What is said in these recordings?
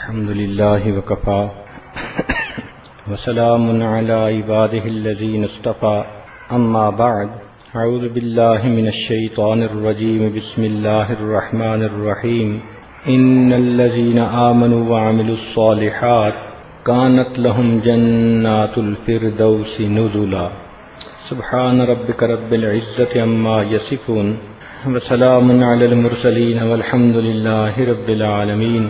الحمد لله وكفى وسلام على عباده الذين اصطفى أما بعد أعوذ بالله من الشيطان الرجيم بسم الله الرحمن الرحيم إن الذين آمنوا وعملوا الصالحات كانت لهم جنات الفردوس نزلا سبحان ربك رب العزة عما يصفون وسلام على المرسلين والحمد لله رب العالمين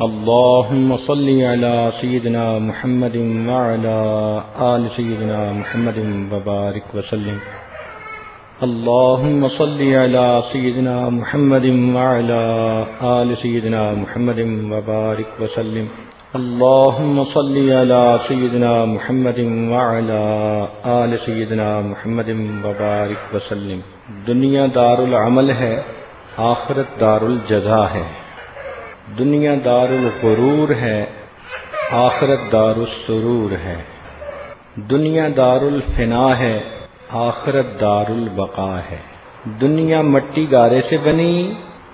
اللهم صل على سيدنا محمد وعلى آل سيدنا محمد وبارك وسلم اللهم صل على سيدنا محمد وعلى آل سيدنا محمد وبارك وسلم اللهم صل على سيدنا محمد وعلى آل سيدنا محمد وبارك وسلم. دنیا دار العمل ہے، آخرت دار الجزا ہے. دنیا دار الغرور ہے، آخرت دار السرور ہے. دنیا دار الفنا ہے، آخرت دار البقا ہے. دنیا مٹی گارے سے بنی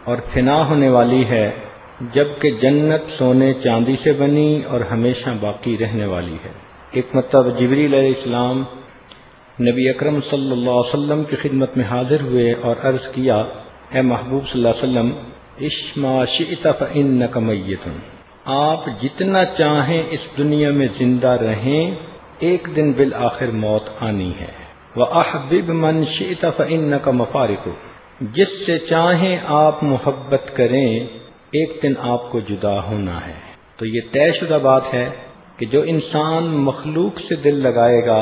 اور فنا ہونے والی ہے، جبکہ جنت سونے چاندی سے بنی اور ہمیشہ باقی رہنے والی ہے. ایک مرتبہ جبریل علیہ السلام نبی اکرم صلی اللہ علیہ وسلم کی خدمت میں حاضر ہوئے اور عرض کیا، اے محبوب صلی اللہ علیہ وسلم، عش ما شئت فإنک میت. آپ جتنا چاہیں اس دنیا میں زندہ رہیں، ایک دن بالآخر موت آنی ہے. وأحبب من شئت فإنک مفارق. جس سے چاہیں آپ محبت کریں، ایک دن آپ کو جدا ہونا ہے. تو یہ طے شدہ بات ہے کہ جو انسان مخلوق سے دل لگائے گا،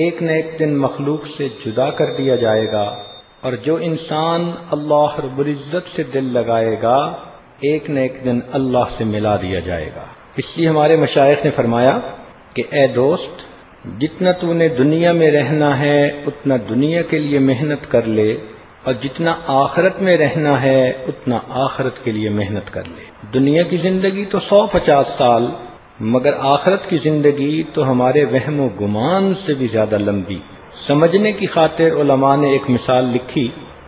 ایک نہ ایک دن مخلوق سے جدا کر دیا جائے گا، اور جو انسان اللہ رب العزت سے دل لگائے گا، ایک نہ ایک دن اللہ سے ملا دیا جائے گا. اس لیے ہمارے مشائخ نے فرمایا کہ اے دوست، جتنا تو نے دنیا میں رہنا ہے اتنا دنیا کے لیے محنت کر لے، اور جتنا آخرت میں رہنا ہے اتنا آخرت کے لیے محنت کر لے. دنیا کی زندگی تو 150 سال، مگر آخرت کی زندگی تو ہمارے وہم و گمان سے بھی زیادہ لمبی. سمجھنے کی خاطر علماء نے ایک مثال لکھی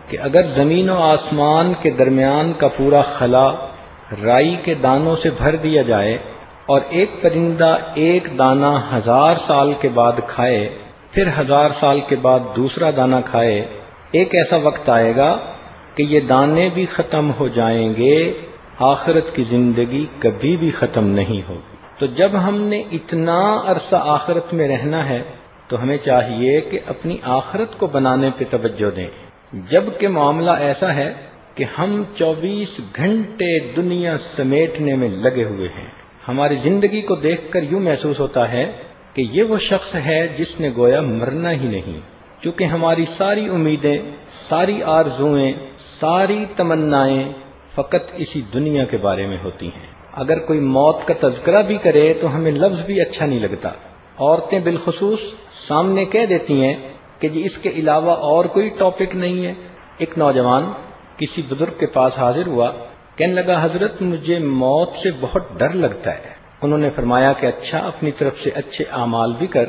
کہ اگر زمین و آسمان کے درمیان کا پورا خلا رائی کے دانوں سے بھر دیا جائے اور ایک پرندہ ایک دانہ 1000 سال کے بعد کھائے، پھر 1000 سال کے بعد دوسرا دانہ کھائے، ایک ایسا وقت آئے گا کہ یہ دانے بھی ختم ہو جائیں گے، آخرت کی زندگی کبھی بھی ختم نہیں ہوگی. تو جب ہم نے اتنا عرصہ آخرت میں رہنا ہے تو ہمیں چاہیے کہ اپنی آخرت کو بنانے پہ توجہ دیں. جبکہ معاملہ ایسا ہے کہ ہم 24 گھنٹے دنیا سمیٹنے میں لگے ہوئے ہیں. ہماری زندگی کو دیکھ کر یوں محسوس ہوتا ہے کہ یہ وہ شخص ہے جس نے گویا مرنا ہی نہیں، کیونکہ ہماری ساری امیدیں، ساری آرزوئیں، ساری تمنائیں فقط اسی دنیا کے بارے میں ہوتی ہیں. اگر کوئی موت کا تذکرہ بھی کرے تو ہمیں لفظ بھی اچھا نہیں لگتا. عورتیں بالخصوص سامنے کہہ دیتی ہیں کہ جی اس کے علاوہ اور کوئی ٹاپک نہیں ہے. ایک نوجوان کسی بزرگ کے پاس حاضر ہوا، کہنے لگا، حضرت مجھے موت سے بہت ڈر لگتا ہے. انہوں نے فرمایا کہ اچھا، اپنی طرف سے اچھے اعمال بھی کر،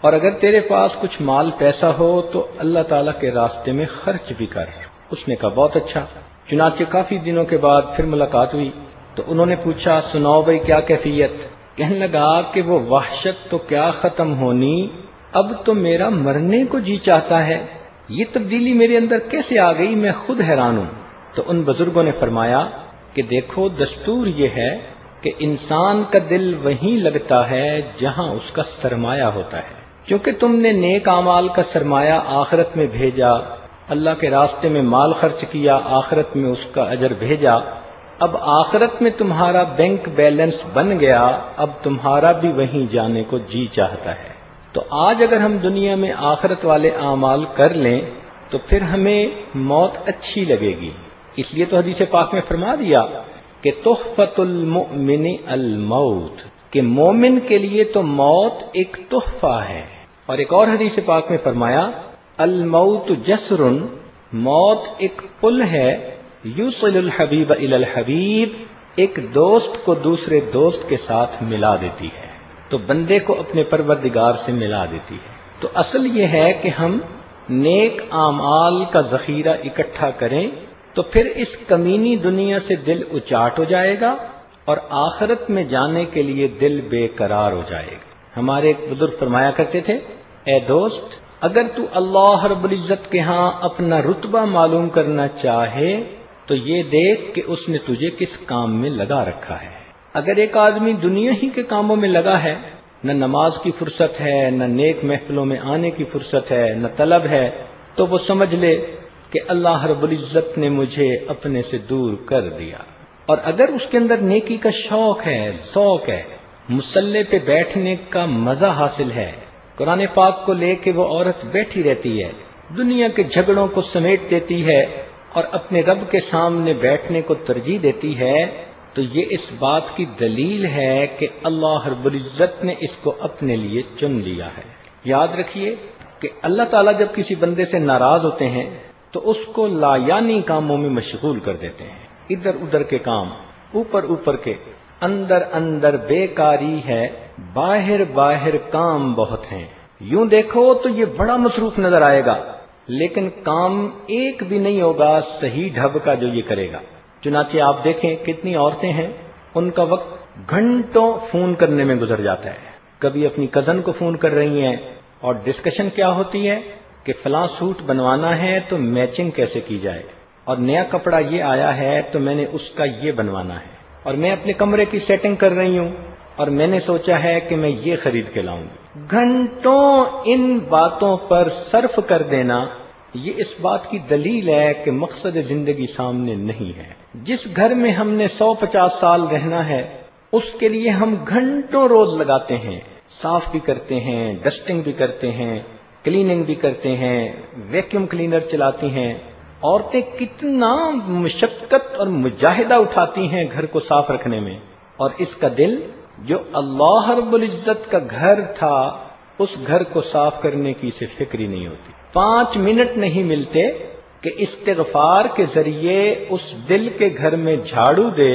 اور اگر تیرے پاس کچھ مال پیسہ ہو تو اللہ تعالیٰ کے راستے میں خرچ بھی کر. اس نے کہا بہت اچھا. چنانچہ کافی دنوں کے بعد پھر ملاقات ہوئی تو انہوں نے پوچھا، سناؤ بھائی کیا کیفیت؟ کہنے لگا کہ وہ وحشت تو کیا ختم ہونی، اب تو میرا مرنے کو جی چاہتا ہے. یہ تبدیلی میرے اندر کیسے آ گئی، میں خود حیران ہوں. تو ان بزرگوں نے فرمایا کہ دیکھو، دستور یہ ہے کہ انسان کا دل وہیں لگتا ہے جہاں اس کا سرمایہ ہوتا ہے. کیونکہ تم نے نیک اعمال کا سرمایہ آخرت میں بھیجا، اللہ کے راستے میں مال خرچ کیا، آخرت میں اس کا اجر بھیجا. اب آخرت میں تمہارا بینک بیلنس بن گیا، اب تمہارا بھی وہیں جانے کو جی چاہتا ہے. تو آج اگر ہم دنیا میں آخرت والے اعمال کر لیں تو پھر ہمیں موت اچھی لگے گی. اس لیے تو حدیث پاک میں فرما دیا کہ تحفۃ المؤمن الموت، کہ مومن کے لیے تو موت ایک تحفہ ہے. اور ایک اور حدیث پاک میں فرمایا، الموت جسر، موت ایک پل ہے، یوصل الحبیب الی الحبیب، ایک دوست کو دوسرے دوست کے ساتھ ملا دیتی ہے، تو بندے کو اپنے پروردگار سے ملا دیتی ہے. تو اصل یہ ہے کہ ہم نیک اعمال کا ذخیرہ اکٹھا کریں تو پھر اس کمینی دنیا سے دل اچاٹ ہو جائے گا اور آخرت میں جانے کے لیے دل بے قرار ہو جائے گا۔ ہمارے ایک بزرگ فرمایا کرتے تھے، اے دوست، اگر تو اللہ رب العزت کے ہاں اپنا رتبہ معلوم کرنا چاہے تو یہ دیکھ کہ اس نے تجھے کس کام میں لگا رکھا ہے۔ اگر ایک آدمی دنیا ہی کے کاموں میں لگا ہے، نہ نماز کی فرصت ہے، نہ نیک محفلوں میں آنے کی فرصت ہے، نہ طلب ہے، تو وہ سمجھ لے کہ اللہ رب العزت نے مجھے اپنے سے دور کر دیا۔ اور اگر اس کے اندر نیکی کا شوق ہے، ذوق ہے، مصلی پہ بیٹھنے کا مزہ حاصل ہے، قرآن پاک کو لے کے وہ عورت بیٹھی رہتی ہے، دنیا کے جھگڑوں کو سمیٹ دیتی ہے اور اپنے رب کے سامنے بیٹھنے کو ترجیح دیتی ہے، تو یہ اس بات کی دلیل ہے کہ اللہ رب العزت نے اس کو اپنے لیے چن لیا ہے۔ یاد رکھیے کہ اللہ تعالیٰ جب کسی بندے سے ناراض ہوتے ہیں تو اس کو لایانی کاموں میں مشغول کر دیتے ہیں، ادھر ادھر کے کام، اوپر کے، اندر اندر بیکاری ہے، باہر باہر کام بہت ہیں۔ یوں دیکھو تو یہ بڑا مصروف نظر آئے گا، لیکن کام ایک بھی نہیں ہوگا صحیح ڈھب کا جو یہ کرے گا۔ چنانچہ آپ دیکھیں کتنی عورتیں ہیں، ان کا وقت گھنٹوں فون کرنے میں گزر جاتا ہے۔ کبھی اپنی کزن کو فون کر رہی ہیں اور ڈسکشن کیا ہوتی ہے کہ فلاں سوٹ بنوانا ہے تو میچنگ کیسے کی جائے، اور نیا کپڑا یہ آیا ہے تو میں نے اس کا یہ بنوانا ہے، اور میں اپنے کمرے کی سیٹنگ کر رہی ہوں اور میں نے سوچا ہے کہ میں یہ خرید کے لاؤں گی۔ گھنٹوں ان باتوں پر صرف کر دینا یہ اس بات کی دلیل ہے کہ مقصد زندگی سامنے نہیں ہے۔ جس گھر میں ہم نے 150 سال رہنا ہے اس کے لیے ہم گھنٹوں روز لگاتے ہیں، صاف بھی کرتے ہیں، ڈسٹنگ بھی کرتے ہیں، کلیننگ بھی کرتے ہیں، ویکیوم کلینر چلاتی ہیں۔ عورتیں کتنا مشقت اور مجاہدہ اٹھاتی ہیں گھر کو صاف رکھنے میں، اور اس کا دل جو اللہ رب العزت کا گھر تھا اس گھر کو صاف کرنے کی اسے فکر ہی نہیں ہوتی۔ 5 منٹ نہیں ملتے کہ استغفار کے ذریعے اس دل کے گھر میں جھاڑو دے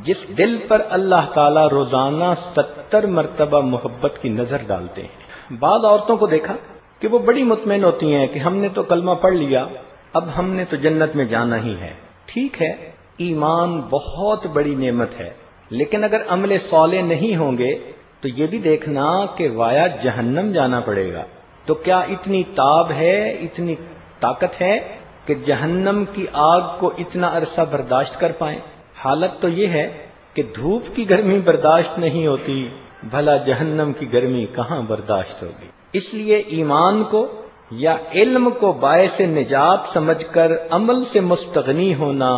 جس دل پر اللہ تعالی روزانہ 70 مرتبہ محبت کی نظر ڈالتے ہیں۔ بعض عورتوں کو دیکھا کہ وہ بڑی مطمئن ہوتی ہیں کہ ہم نے تو کلمہ پڑھ لیا، اب ہم نے تو جنت میں جانا ہی ہے۔ ٹھیک ہے، ایمان بہت بڑی نعمت ہے، لیکن اگر عمل صالح نہیں ہوں گے تو یہ بھی دیکھنا کہ وایا جہنم جانا پڑے گا۔ تو کیا اتنی تاب ہے، اتنی طاقت ہے کہ جہنم کی آگ کو اتنا عرصہ برداشت کر پائیں؟ حالت تو یہ ہے کہ دھوپ کی گرمی برداشت نہیں ہوتی، بھلا جہنم کی گرمی کہاں برداشت ہوگی۔ اس لیے ایمان کو یا علم کو باعث نجات سمجھ کر عمل سے مستغنی ہونا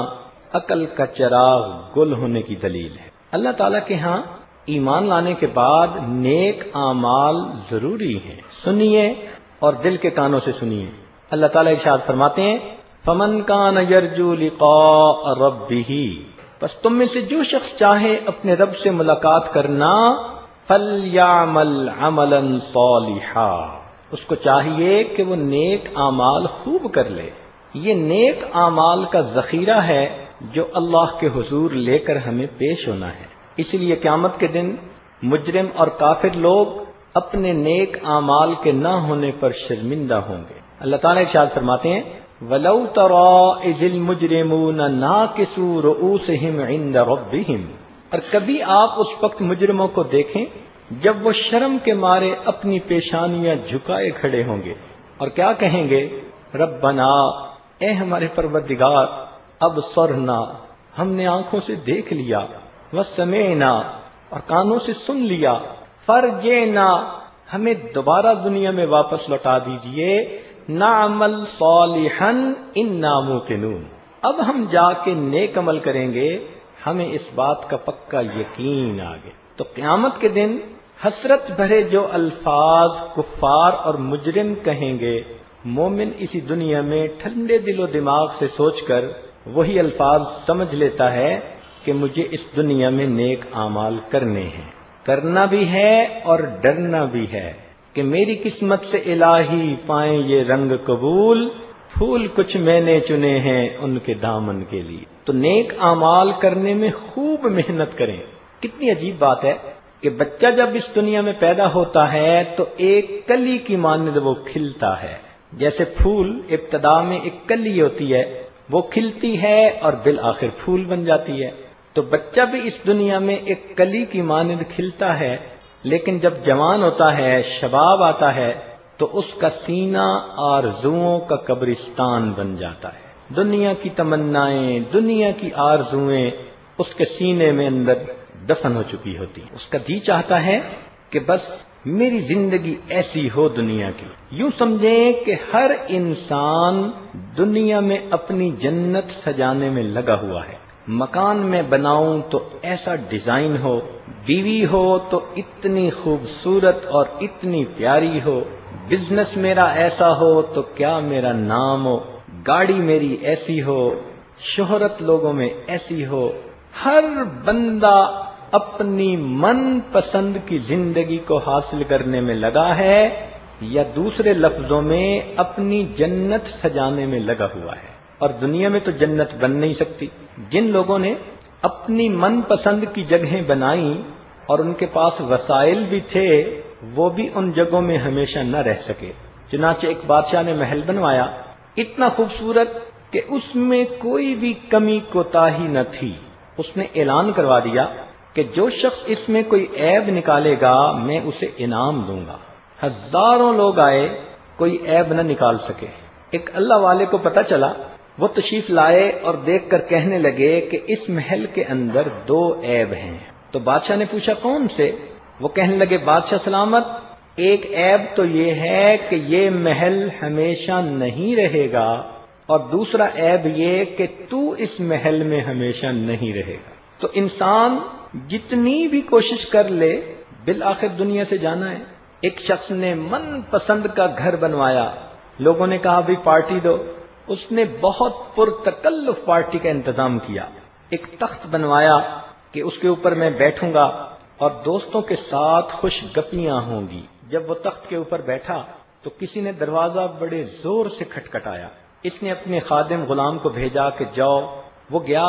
عقل کا چراغ گل ہونے کی دلیل ہے۔ اللہ تعالیٰ کے ہاں ایمان لانے کے بعد نیک اعمال ضروری ہیں۔ سنیے اور دل کے کانوں سے سنیے۔ اللہ تعالیٰ ارشاد فرماتے ہیں، فَمَنْ كَانَ يَرْجُو لِقَاءَ رَبِّهِ، پس تم میں سے جو شخص چاہے اپنے رب سے ملاقات کرنا، فَلْيَعْمَلْ عَمَلًا صَالِحًا، اس کو چاہیے کہ وہ نیک اعمال خوب کر لے۔ یہ نیک اعمال کا ذخیرہ ہے جو اللہ کے حضور لے کر ہمیں پیش ہونا ہے۔ اس لیے قیامت کے دن مجرم اور کافر لوگ اپنے نیک اعمال کے نہ ہونے پر شرمندہ ہوں گے۔ اللہ تعالیٰ ارشاد فرماتے ہیں، وَلَوْ تَرَىٰ إِذِ الْمُجْرِمُونَ نَاكِسُو رُءُوسِهِمْ عِندَ رَبِّهِمْ، اور کبھی آپ اس وقت مجرموں کو دیکھیں جب وہ شرم کے مارے اپنی پیشانیاں جھکائے کھڑے ہوں گے اور کیا کہیں گے، ربنا، اے ہمارے پروردگار، ابصرنا، ہم نے آنکھوں سے دیکھ لیا، وسمعنا، اور کانوں سے سن لیا، فرجعنا، ہمیں دوبارہ دنیا میں واپس لوٹا دیجئے، نعمل صالحا انا موقنون، اب ہم جا کے نیک عمل کریں گے، ہمیں اس بات کا پکا یقین آ گیا۔ تو قیامت کے دن حسرت بھرے جو الفاظ کفار اور مجرم کہیں گے، مومن اسی دنیا میں ٹھنڈے دل و دماغ سے سوچ کر وہی الفاظ سمجھ لیتا ہے کہ مجھے اس دنیا میں نیک اعمال کرنے ہیں، کرنا بھی ہے اور ڈرنا بھی ہے کہ میری قسمت سے الہی پائیں یہ رنگ قبول، پھول کچھ میں نے چنے ہیں ان کے دامن کے لیے۔ تو نیک اعمال کرنے میں خوب محنت کریں۔ کتنی عجیب بات ہے کہ بچہ جب اس دنیا میں پیدا ہوتا ہے تو ایک کلی کی مانند وہ کھلتا ہے، جیسے پھول ابتدا میں ایک کلی ہوتی ہے، وہ کھلتی ہے اور بالآخر پھول بن جاتی ہے۔ تو بچہ بھی اس دنیا میں ایک کلی کی مانند کھلتا ہے، لیکن جب جوان ہوتا ہے، شباب آتا ہے، تو اس کا سینہ آرزوؤں کا قبرستان بن جاتا ہے۔ دنیا کی تمنائیں، دنیا کی آرزویں اس کے سینے میں اندر دفن ہو چکی ہوتی ہیں۔ اس کا جی چاہتا ہے کہ بس میری زندگی ایسی ہو دنیا کی۔ یوں سمجھیں کہ ہر انسان دنیا میں اپنی جنت سجانے میں لگا ہوا ہے۔ مکان میں بناؤں تو ایسا ڈیزائن ہو، بیوی ہو تو اتنی خوبصورت اور اتنی پیاری ہو، بزنس میرا ایسا ہو تو کیا میرا نام ہو، گاڑی میری ایسی ہو، شہرت لوگوں میں ایسی ہو۔ ہر بندہ اپنی من پسند کی زندگی کو حاصل کرنے میں لگا ہے، یا دوسرے لفظوں میں اپنی جنت سجانے میں لگا ہوا ہے۔ اور دنیا میں تو جنت بن نہیں سکتی۔ جن لوگوں نے اپنی من پسند کی جگہیں بنائیں اور ان کے پاس وسائل بھی تھے، وہ بھی ان جگہوں میں ہمیشہ نہ رہ سکے۔ چنانچہ ایک بادشاہ نے محل بنوایا اتنا خوبصورت کہ اس میں کوئی بھی کمی کوتاہی نہ تھی۔ اس نے اعلان کروا دیا کہ جو شخص اس میں کوئی عیب نکالے گا میں اسے انعام دوں گا۔ ہزاروں لوگ آئے، کوئی عیب نہ نکال سکے۔ ایک اللہ والے کو پتہ چلا، وہ تشریف لائے اور دیکھ کر کہنے لگے کہ اس محل کے اندر 2 عیب ہیں۔ تو بادشاہ نے پوچھا کون سے؟ وہ کہنے لگے بادشاہ سلامت، ایک عیب تو یہ ہے کہ یہ محل ہمیشہ نہیں رہے گا، اور دوسرا عیب یہ کہ تو اس محل میں ہمیشہ نہیں رہے گا۔ تو انسان جتنی بھی کوشش کر لے بالآخر دنیا سے جانا ہے۔ ایک شخص نے من پسند کا گھر بنوایا، لوگوں نے کہا بھی پارٹی دو، اس نے بہت پرتکلف پارٹی کا انتظام کیا۔ ایک تخت بنوایا کہ اس کے اوپر میں بیٹھوں گا اور دوستوں کے ساتھ خوش گپیاں ہوں گی۔ جب وہ تخت کے اوپر بیٹھا تو کسی نے دروازہ بڑے زور سے کھٹکھٹایا۔ اس نے اپنے خادم غلام کو بھیجا کہ جاؤ۔ وہ گیا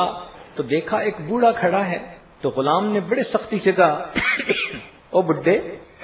تو دیکھا ایک بوڑھا کھڑا ہے۔ تو غلام نے بڑے سختی سے کہا او بڈھے،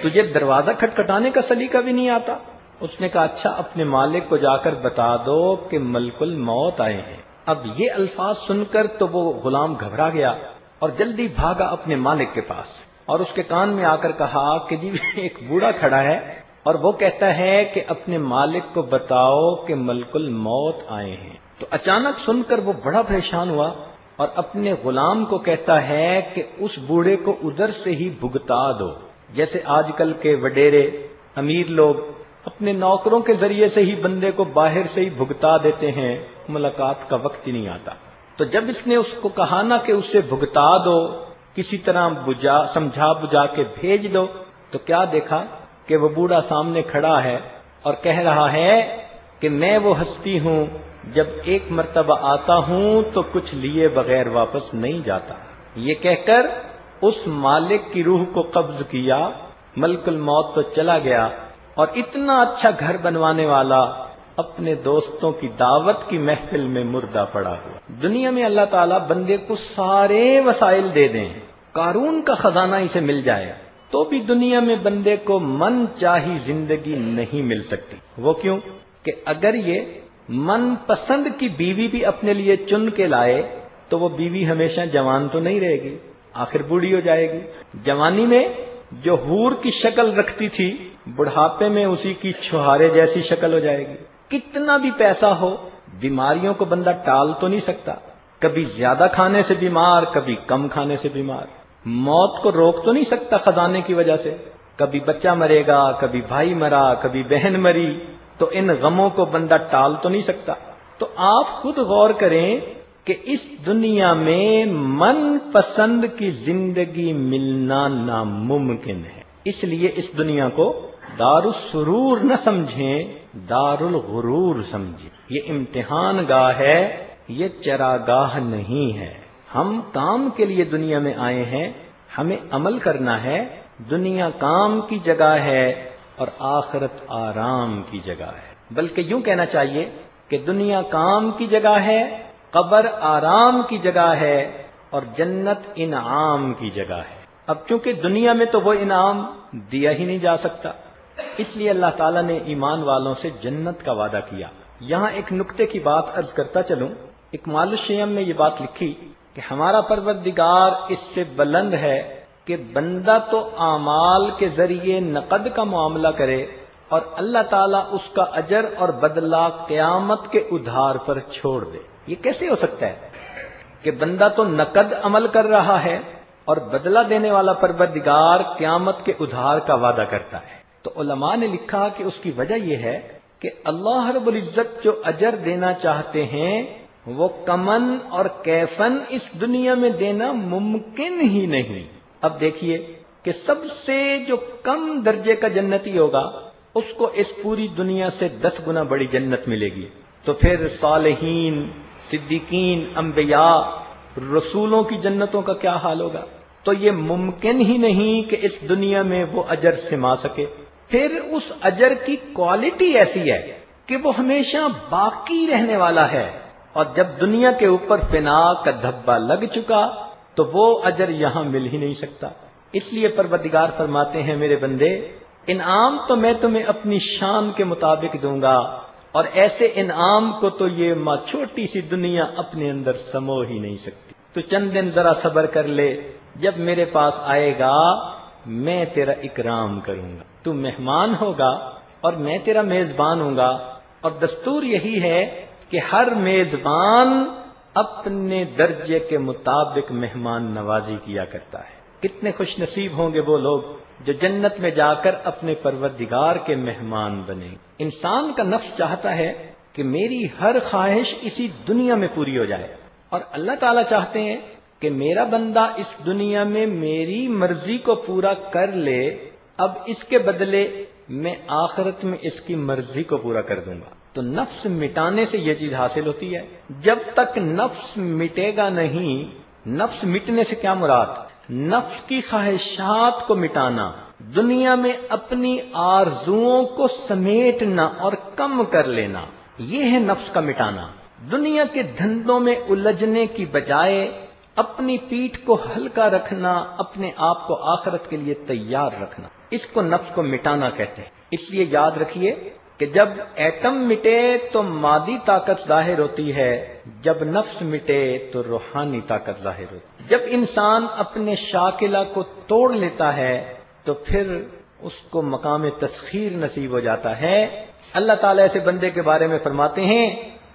تجھے دروازہ کھٹکھٹانے کا سلیقہ بھی نہیں آتا؟ اس نے کہا اچھا اپنے مالک کو جا کر بتا دو کہ ملک الموت آئے ہیں۔ اب یہ الفاظ سن کر تو وہ غلام گھبرا گیا اور جلدی بھاگا اپنے مالک کے پاس، اور اس کے کان میں آ کر کہا کہ جی ایک بوڑھا کھڑا ہے اور وہ کہتا ہے کہ اپنے مالک کو بتاؤ کہ ملک الموت آئے ہیں۔ تو اچانک سن کر وہ بڑا پریشان ہوا اور اپنے غلام کو کہتا ہے کہ اس بوڑھے کو ادھر سے ہی بھگتا دو، جیسے آج کل کے وڈیرے امیر لوگ اپنے نوکروں کے ذریعے سے ہی بندے کو باہر سے ہی بھگتا دیتے ہیں، ملاقات کا وقت ہی نہیں آتا۔ تو جب اس نے اس کو کہا نا کہ اسے بھگتا دو، کسی طرح سمجھا بجھا کے بھیج دو، تو کیا دیکھا کہ وہ بوڑھا سامنے کھڑا ہے اور کہہ رہا ہے کہ میں وہ ہستی ہوں، جب ایک مرتبہ آتا ہوں تو کچھ لیے بغیر واپس نہیں جاتا۔ یہ کہہ کر اس مالک کی روح کو قبض کیا، ملک الموت تو چلا گیا، اور اتنا اچھا گھر بنوانے والا اپنے دوستوں کی دعوت کی محفل میں مردہ پڑا ہوا۔ دنیا میں اللہ تعالیٰ بندے کو سارے وسائل دے دیں، قارون کا خزانہ اسے مل جائے، تو بھی دنیا میں بندے کو من چاہی زندگی نہیں مل سکتی۔ وہ کیوں؟ کہ اگر یہ من پسند کی بیوی بھی اپنے لیے چن کے لائے تو وہ بیوی ہمیشہ جوان تو نہیں رہے گی، آخر بوڑھی ہو جائے گی۔ جوانی میں جو حور کی شکل رکھتی تھی، بڑھاپے میں اسی کی چھہارے جیسی شکل ہو جائے گی۔ کتنا بھی پیسہ ہو، بیماریوں کو بندہ ٹال تو نہیں سکتا، کبھی زیادہ کھانے سے بیمار، کبھی کم کھانے سے بیمار۔ موت کو روک تو نہیں سکتا خزانے کی وجہ سے، کبھی بچہ مرے گا، کبھی بھائی مرا، کبھی بہن مری، تو ان غموں کو بندہ ٹال تو نہیں سکتا۔ تو آپ خود غور کریں کہ اس دنیا میں من پسند کی زندگی ملنا ناممکن ہے۔ اس لیے اس دنیا کو دار السرور نہ سمجھیں، دار الغرور سمجھیں۔ یہ امتحان گاہ ہے، یہ چراگاہ نہیں ہے۔ ہم کام کے لیے دنیا میں آئے ہیں، ہمیں عمل کرنا ہے۔ دنیا کام کی جگہ ہے اور آخرت آرام کی جگہ ہے۔ بلکہ یوں کہنا چاہیے کہ دنیا کام کی جگہ ہے، قبر آرام کی جگہ ہے، اور جنت انعام کی جگہ ہے۔ اب چونکہ دنیا میں تو وہ انعام دیا ہی نہیں جا سکتا، اس لیے اللہ تعالیٰ نے ایمان والوں سے جنت کا وعدہ کیا۔ یہاں ایک نکتے کی بات عرض کرتا چلوں۔ اکمال الشیام میں یہ بات لکھی کہ ہمارا پروردگار اس سے بلند ہے کہ بندہ تو اعمال کے ذریعے نقد کا معاملہ کرے اور اللہ تعالیٰ اس کا اجر اور بدلہ قیامت کے ادھار پر چھوڑ دے۔ یہ کیسے ہو سکتا ہے کہ بندہ تو نقد عمل کر رہا ہے اور بدلہ دینے والا پروردگار قیامت کے ادھار کا وعدہ کرتا ہے؟ تو علماء نے لکھا کہ اس کی وجہ یہ ہے کہ اللہ رب العزت جو اجر دینا چاہتے ہیں وہ کمن اور کیفن اس دنیا میں دینا ممکن ہی نہیں۔ اب دیکھیے کہ سب سے جو کم درجے کا جنتی ہوگا اس کو اس پوری دنیا سے 10 گنا بڑی جنت ملے گی، تو پھر صالحین، صدیقین، انبیاء، رسولوں کی جنتوں کا کیا حال ہوگا؟ تو یہ ممکن ہی نہیں کہ اس دنیا میں وہ اجر سما سکے۔ پھر اس اجر کی کوالٹی ایسی ہے کہ وہ ہمیشہ باقی رہنے والا ہے، اور جب دنیا کے اوپر فنا کا دھبا لگ چکا تو وہ اجر یہاں مل ہی نہیں سکتا۔ اس لیے پروردگار فرماتے ہیں میرے بندے، انعام تو میں تمہیں اپنی شان کے مطابق دوں گا، اور ایسے انعام کو تو یہ چھوٹی سی دنیا اپنے اندر سمو ہی نہیں سکتی۔ تو چند دن ذرا صبر کر لے، جب میرے پاس آئے گا میں تیرا اکرام کروں گا، تو مہمان ہوگا اور میں تیرا میزبان ہوں گا۔ اور دستور یہی ہے کہ ہر میزبان اپنے درجے کے مطابق مہمان نوازی کیا کرتا ہے۔ کتنے خوش نصیب ہوں گے وہ لوگ جو جنت میں جا کر اپنے پروردگار کے مہمان بنے۔ انسان کا نفس چاہتا ہے کہ میری ہر خواہش اسی دنیا میں پوری ہو جائے، اور اللہ تعالیٰ چاہتے ہیں کہ میرا بندہ اس دنیا میں میری مرضی کو پورا کر لے، اب اس کے بدلے میں آخرت میں اس کی مرضی کو پورا کر دوں گا۔ تو نفس مٹانے سے یہ چیز حاصل ہوتی ہے۔ جب تک نفس مٹے گا نہیں، نفس مٹنے سے کیا مراد؟ نفس کی خواہشات کو مٹانا، دنیا میں اپنی آرزوؤں کو سمیٹنا اور کم کر لینا، یہ ہے نفس کا مٹانا۔ دنیا کے دھندوں میں الجھنے کی بجائے اپنی پیٹھ کو ہلکا رکھنا، اپنے آپ کو آخرت کے لیے تیار رکھنا، اس کو نفس کو مٹانا کہتے ہیں۔ اس لیے یاد رکھیے کہ جب ایٹم مٹے تو مادی طاقت ظاہر ہوتی ہے، جب نفس مٹے تو روحانی طاقت ظاہر ہوتی ہے۔ جب انسان اپنے شاکلہ کو توڑ لیتا ہے تو پھر اس کو مقام تسخیر نصیب ہو جاتا ہے۔ اللہ تعالیٰ ایسے بندے کے بارے میں فرماتے ہیں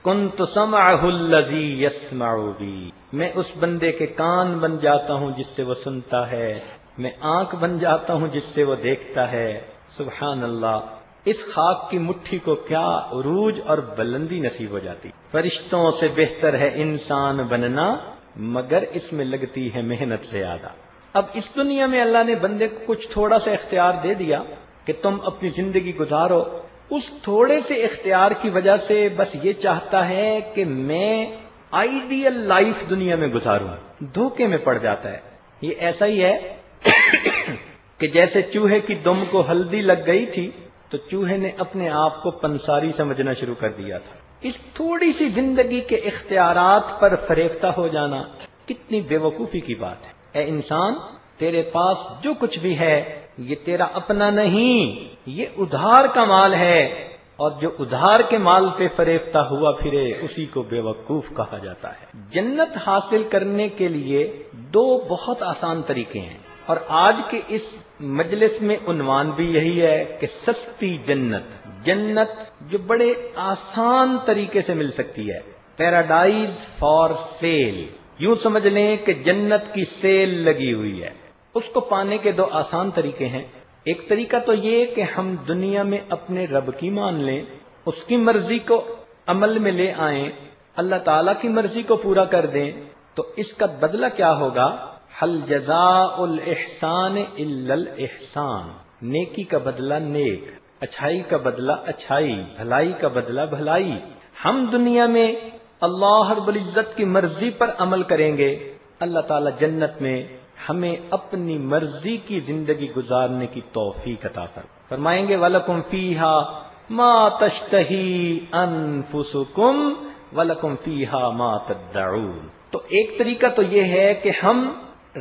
کنت سمعہ الذی یسمع بی، میں اس بندے کے کان بن جاتا ہوں جس سے وہ سنتا ہے، میں آنکھ بن جاتا ہوں جس سے وہ دیکھتا ہے۔ سبحان اللہ، اس خاک کی مٹھی کو کیا عروج اور بلندی نصیب ہو جاتی۔ فرشتوں سے بہتر ہے انسان بننا، مگر اس میں لگتی ہے محنت زیادہ۔ اب اس دنیا میں اللہ نے بندے کو کچھ تھوڑا سا اختیار دے دیا کہ تم اپنی زندگی گزارو، اس تھوڑے سے اختیار کی وجہ سے بس یہ چاہتا ہے کہ میں آئیڈیل لائف دنیا میں گزاروں، دھوکے میں پڑ جاتا ہے۔ یہ ایسا ہی ہے کہ جیسے چوہے کی دم کو ہلدی لگ گئی تھی تو چوہے نے اپنے آپ کو پنساری سمجھنا شروع کر دیا تھا۔ اس تھوڑی سی زندگی کے اختیارات پر فریفتہ ہو جانا کتنی بے وقوفی کی بات ہے۔ اے انسان، تیرے پاس جو کچھ بھی ہے یہ تیرا اپنا نہیں، یہ ادھار کا مال ہے، اور جو ادھار کے مال پہ فریفتہ ہوا پھرے اسی کو بے وقوف کہا جاتا ہے۔ جنت حاصل کرنے کے لیے 2 بہت آسان طریقے ہیں، اور آج کے اس مجلس میں عنوان بھی یہی ہے کہ سستی جنت، جنت جو بڑے آسان طریقے سے مل سکتی ہے، پیراڈائز فار سیل، یوں سمجھ لیں کہ جنت کی سیل لگی ہوئی ہے۔ اس کو پانے کے 2 آسان طریقے ہیں۔ ایک طریقہ تو یہ کہ ہم دنیا میں اپنے رب کی مان لیں، اس کی مرضی کو عمل میں لے آئیں، اللہ تعالیٰ کی مرضی کو پورا کر دیں، تو اس کا بدلہ کیا ہوگا؟ حل جزاء الاحسان الا الاحسان، نیکی کا بدلہ نیک، اچھائی کا بدلہ اچھائی، بھلائی کا بدلہ بھلائی۔ ہم دنیا میں اللہ رب العزت کی مرضی پر عمل کریں گے، اللہ تعالیٰ جنت میں ہمیں اپنی مرضی کی زندگی گزارنے کی توفیق عطا فرمائیں گے۔ وَلَكُمْ فِيهَا مَا تَشْتَهِي أَنفُسُكُمْ وَلَكُمْ فِيهَا مَا تَدَّعُونَ۔ تو ایک طریقہ تو یہ ہے کہ ہم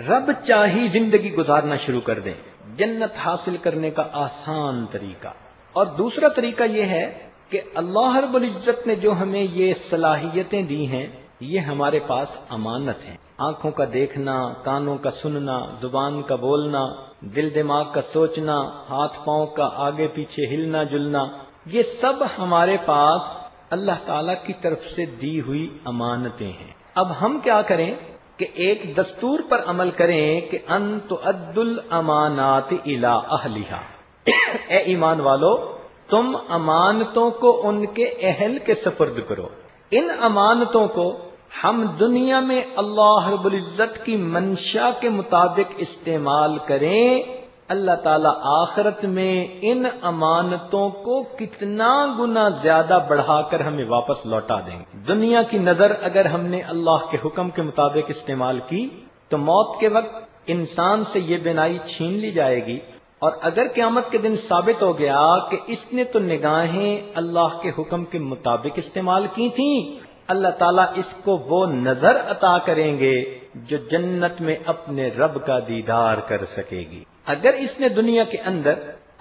رب چاہی زندگی گزارنا شروع کر دیں، جنت حاصل کرنے کا آسان طریقہ۔ اور دوسرا طریقہ یہ ہے کہ اللہ رب العزت نے جو ہمیں یہ صلاحیتیں دی ہیں یہ ہمارے پاس امانت ہیں، آنکھوں کا دیکھنا، کانوں کا سننا، زبان کا بولنا، دل دماغ کا سوچنا، ہاتھ پاؤں کا آگے پیچھے ہلنا جلنا، یہ سب ہمارے پاس اللہ تعالی کی طرف سے دی ہوئی امانتیں ہیں۔ اب ہم کیا کریں کہ ایک دستور پر عمل کریں کہ ان تؤدوا الامانات الی اہلھا، اے ایمان والو تم امانتوں کو ان کے اہل کے سپرد کرو۔ ان امانتوں کو ہم دنیا میں اللہ رب العزت کی منشا کے مطابق استعمال کریں، اللہ تعالیٰ آخرت میں ان امانتوں کو کتنا گنا زیادہ بڑھا کر ہمیں واپس لوٹا دیں گے۔ دنیا کی نظر اگر ہم نے اللہ کے حکم کے مطابق استعمال کی تو موت کے وقت انسان سے یہ بینائی چھین لی جائے گی، اور اگر قیامت کے دن ثابت ہو گیا کہ اس نے تو نگاہیں اللہ کے حکم کے مطابق استعمال کی تھیں، اللہ تعالیٰ اس کو وہ نظر عطا کریں گے جو جنت میں اپنے رب کا دیدار کر سکے گی۔ اگر اس نے دنیا کے اندر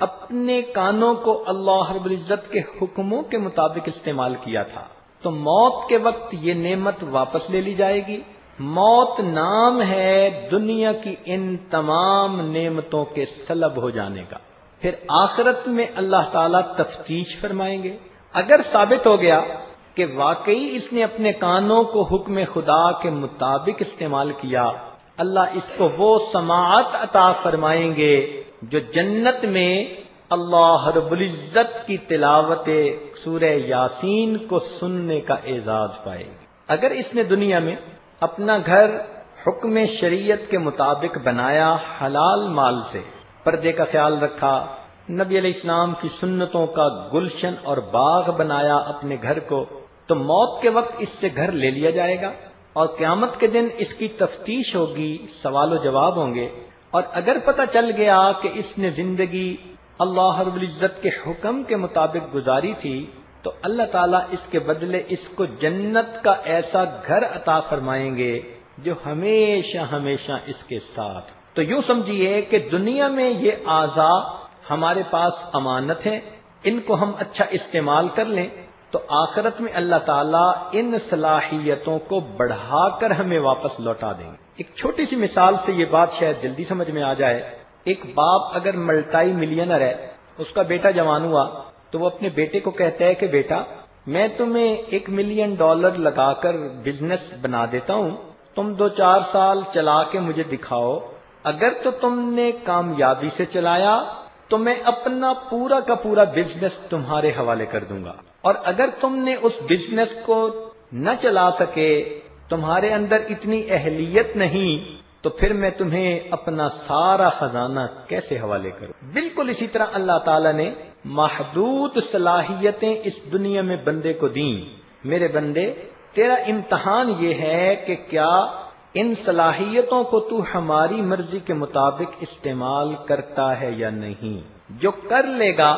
اپنے کانوں کو اللہ رب العزت کے حکموں کے مطابق استعمال کیا تھا تو موت کے وقت یہ نعمت واپس لے لی جائے گی۔ موت نام ہے دنیا کی ان تمام نعمتوں کے سلب ہو جانے کا۔ پھر آخرت میں اللہ تعالیٰ تفتیش فرمائیں گے۔ اگر ثابت ہو گیا کہ واقعی اس نے اپنے کانوں کو حکم خدا کے مطابق استعمال کیا، اللہ اس کو وہ سماعت عطا فرمائیں گے جو جنت میں اللہ رب العزت کی تلاوت سورہ یاسین کو سننے کا اعزاز پائے گی۔ اگر اس نے دنیا میں اپنا گھر حکم شریعت کے مطابق بنایا، حلال مال سے پردے کا خیال رکھا، نبی علیہ السلام کی سنتوں کا گلشن اور باغ بنایا اپنے گھر کو، تو موت کے وقت اس سے گھر لے لیا جائے گا اور قیامت کے دن اس کی تفتیش ہوگی، سوال و جواب ہوں گے۔ اور اگر پتہ چل گیا کہ اس نے زندگی اللہ رب العزت کے حکم کے مطابق گزاری تھی تو اللہ تعالیٰ اس کے بدلے اس کو جنت کا ایسا گھر عطا فرمائیں گے جو ہمیشہ ہمیشہ اس کے ساتھ۔ تو یوں سمجھیے کہ دنیا میں یہ اعضاء ہمارے پاس امانت ہیں، ان کو ہم اچھا استعمال کر لیں تو آخرت میں اللہ تعالیٰ ان صلاحیتوں کو بڑھا کر ہمیں واپس لوٹا دیں گے۔ ایک چھوٹی سی مثال سے یہ بات شاید جلدی سمجھ میں آ جائے۔ ایک باپ اگر ملٹائی ملینر ہے، اس کا بیٹا جوان ہوا تو وہ اپنے بیٹے کو کہتا ہے کہ بیٹا میں تمہیں $1 ملین لگا کر بزنس بنا دیتا ہوں، تم 2-4 سال چلا کے مجھے دکھاؤ، اگر تو تم نے کامیابی سے چلایا تو میں اپنا پورا کا پورا بزنس تمہارے حوالے کر دوں گا، اور اگر تم نے اس بزنس کو نہ چلا سکے، تمہارے اندر اتنی اہلیت نہیں، تو پھر میں تمہیں اپنا سارا خزانہ کیسے حوالے کروں۔ بالکل اسی طرح اللہ تعالیٰ نے محدود صلاحیتیں اس دنیا میں بندے کو دیں۔ میرے بندے تیرا امتحان یہ ہے کہ کیا ان صلاحیتوں کو تو ہماری مرضی کے مطابق استعمال کرتا ہے یا نہیں۔ جو کر لے گا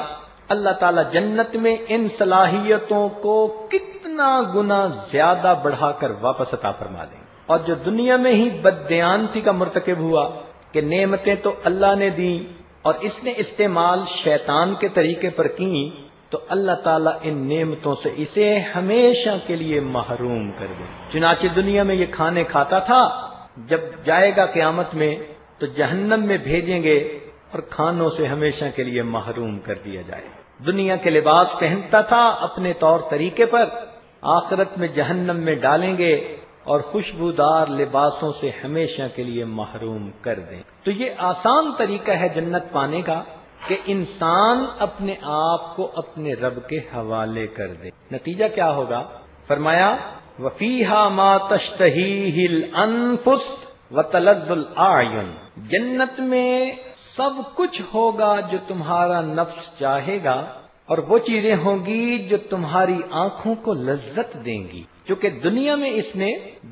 اللہ تعالیٰ جنت میں ان صلاحیتوں کو کتنا گنا زیادہ بڑھا کر واپس عطا فرما دیں گے۔ اور جو دنیا میں ہی بددیانتی کا مرتکب ہوا کہ نعمتیں تو اللہ نے دیں اور اس نے استعمال شیطان کے طریقے پر کی، تو اللہ تعالیٰ ان نعمتوں سے اسے ہمیشہ کے لیے محروم کر دے۔ چنانچہ دنیا میں یہ کھانے کھاتا تھا، جب جائے گا قیامت میں تو جہنم میں بھیجیں گے اور کھانوں سے ہمیشہ کے لیے محروم کر دیا جائے۔ دنیا کے لباس پہنتا تھا اپنے طور طریقے پر، آخرت میں جہنم میں ڈالیں گے اور خوشبودار لباسوں سے ہمیشہ کے لیے محروم کر دیں۔ تو یہ آسان طریقہ ہے جنت پانے کا کہ انسان اپنے آپ کو اپنے رب کے حوالے کر دے۔ نتیجہ کیا ہوگا؟ فرمایا وَفِيهَا مَا تَشْتَهِيهِ الْأَنفُسُ وَتَلَذُّ الْأَعْيُنُ، جنت میں سب کچھ ہوگا جو تمہارا نفس چاہے گا، اور وہ چیزیں ہوں گی جو تمہاری آنکھوں کو لذت دیں گی۔ چونکہ دنیا میں اس نے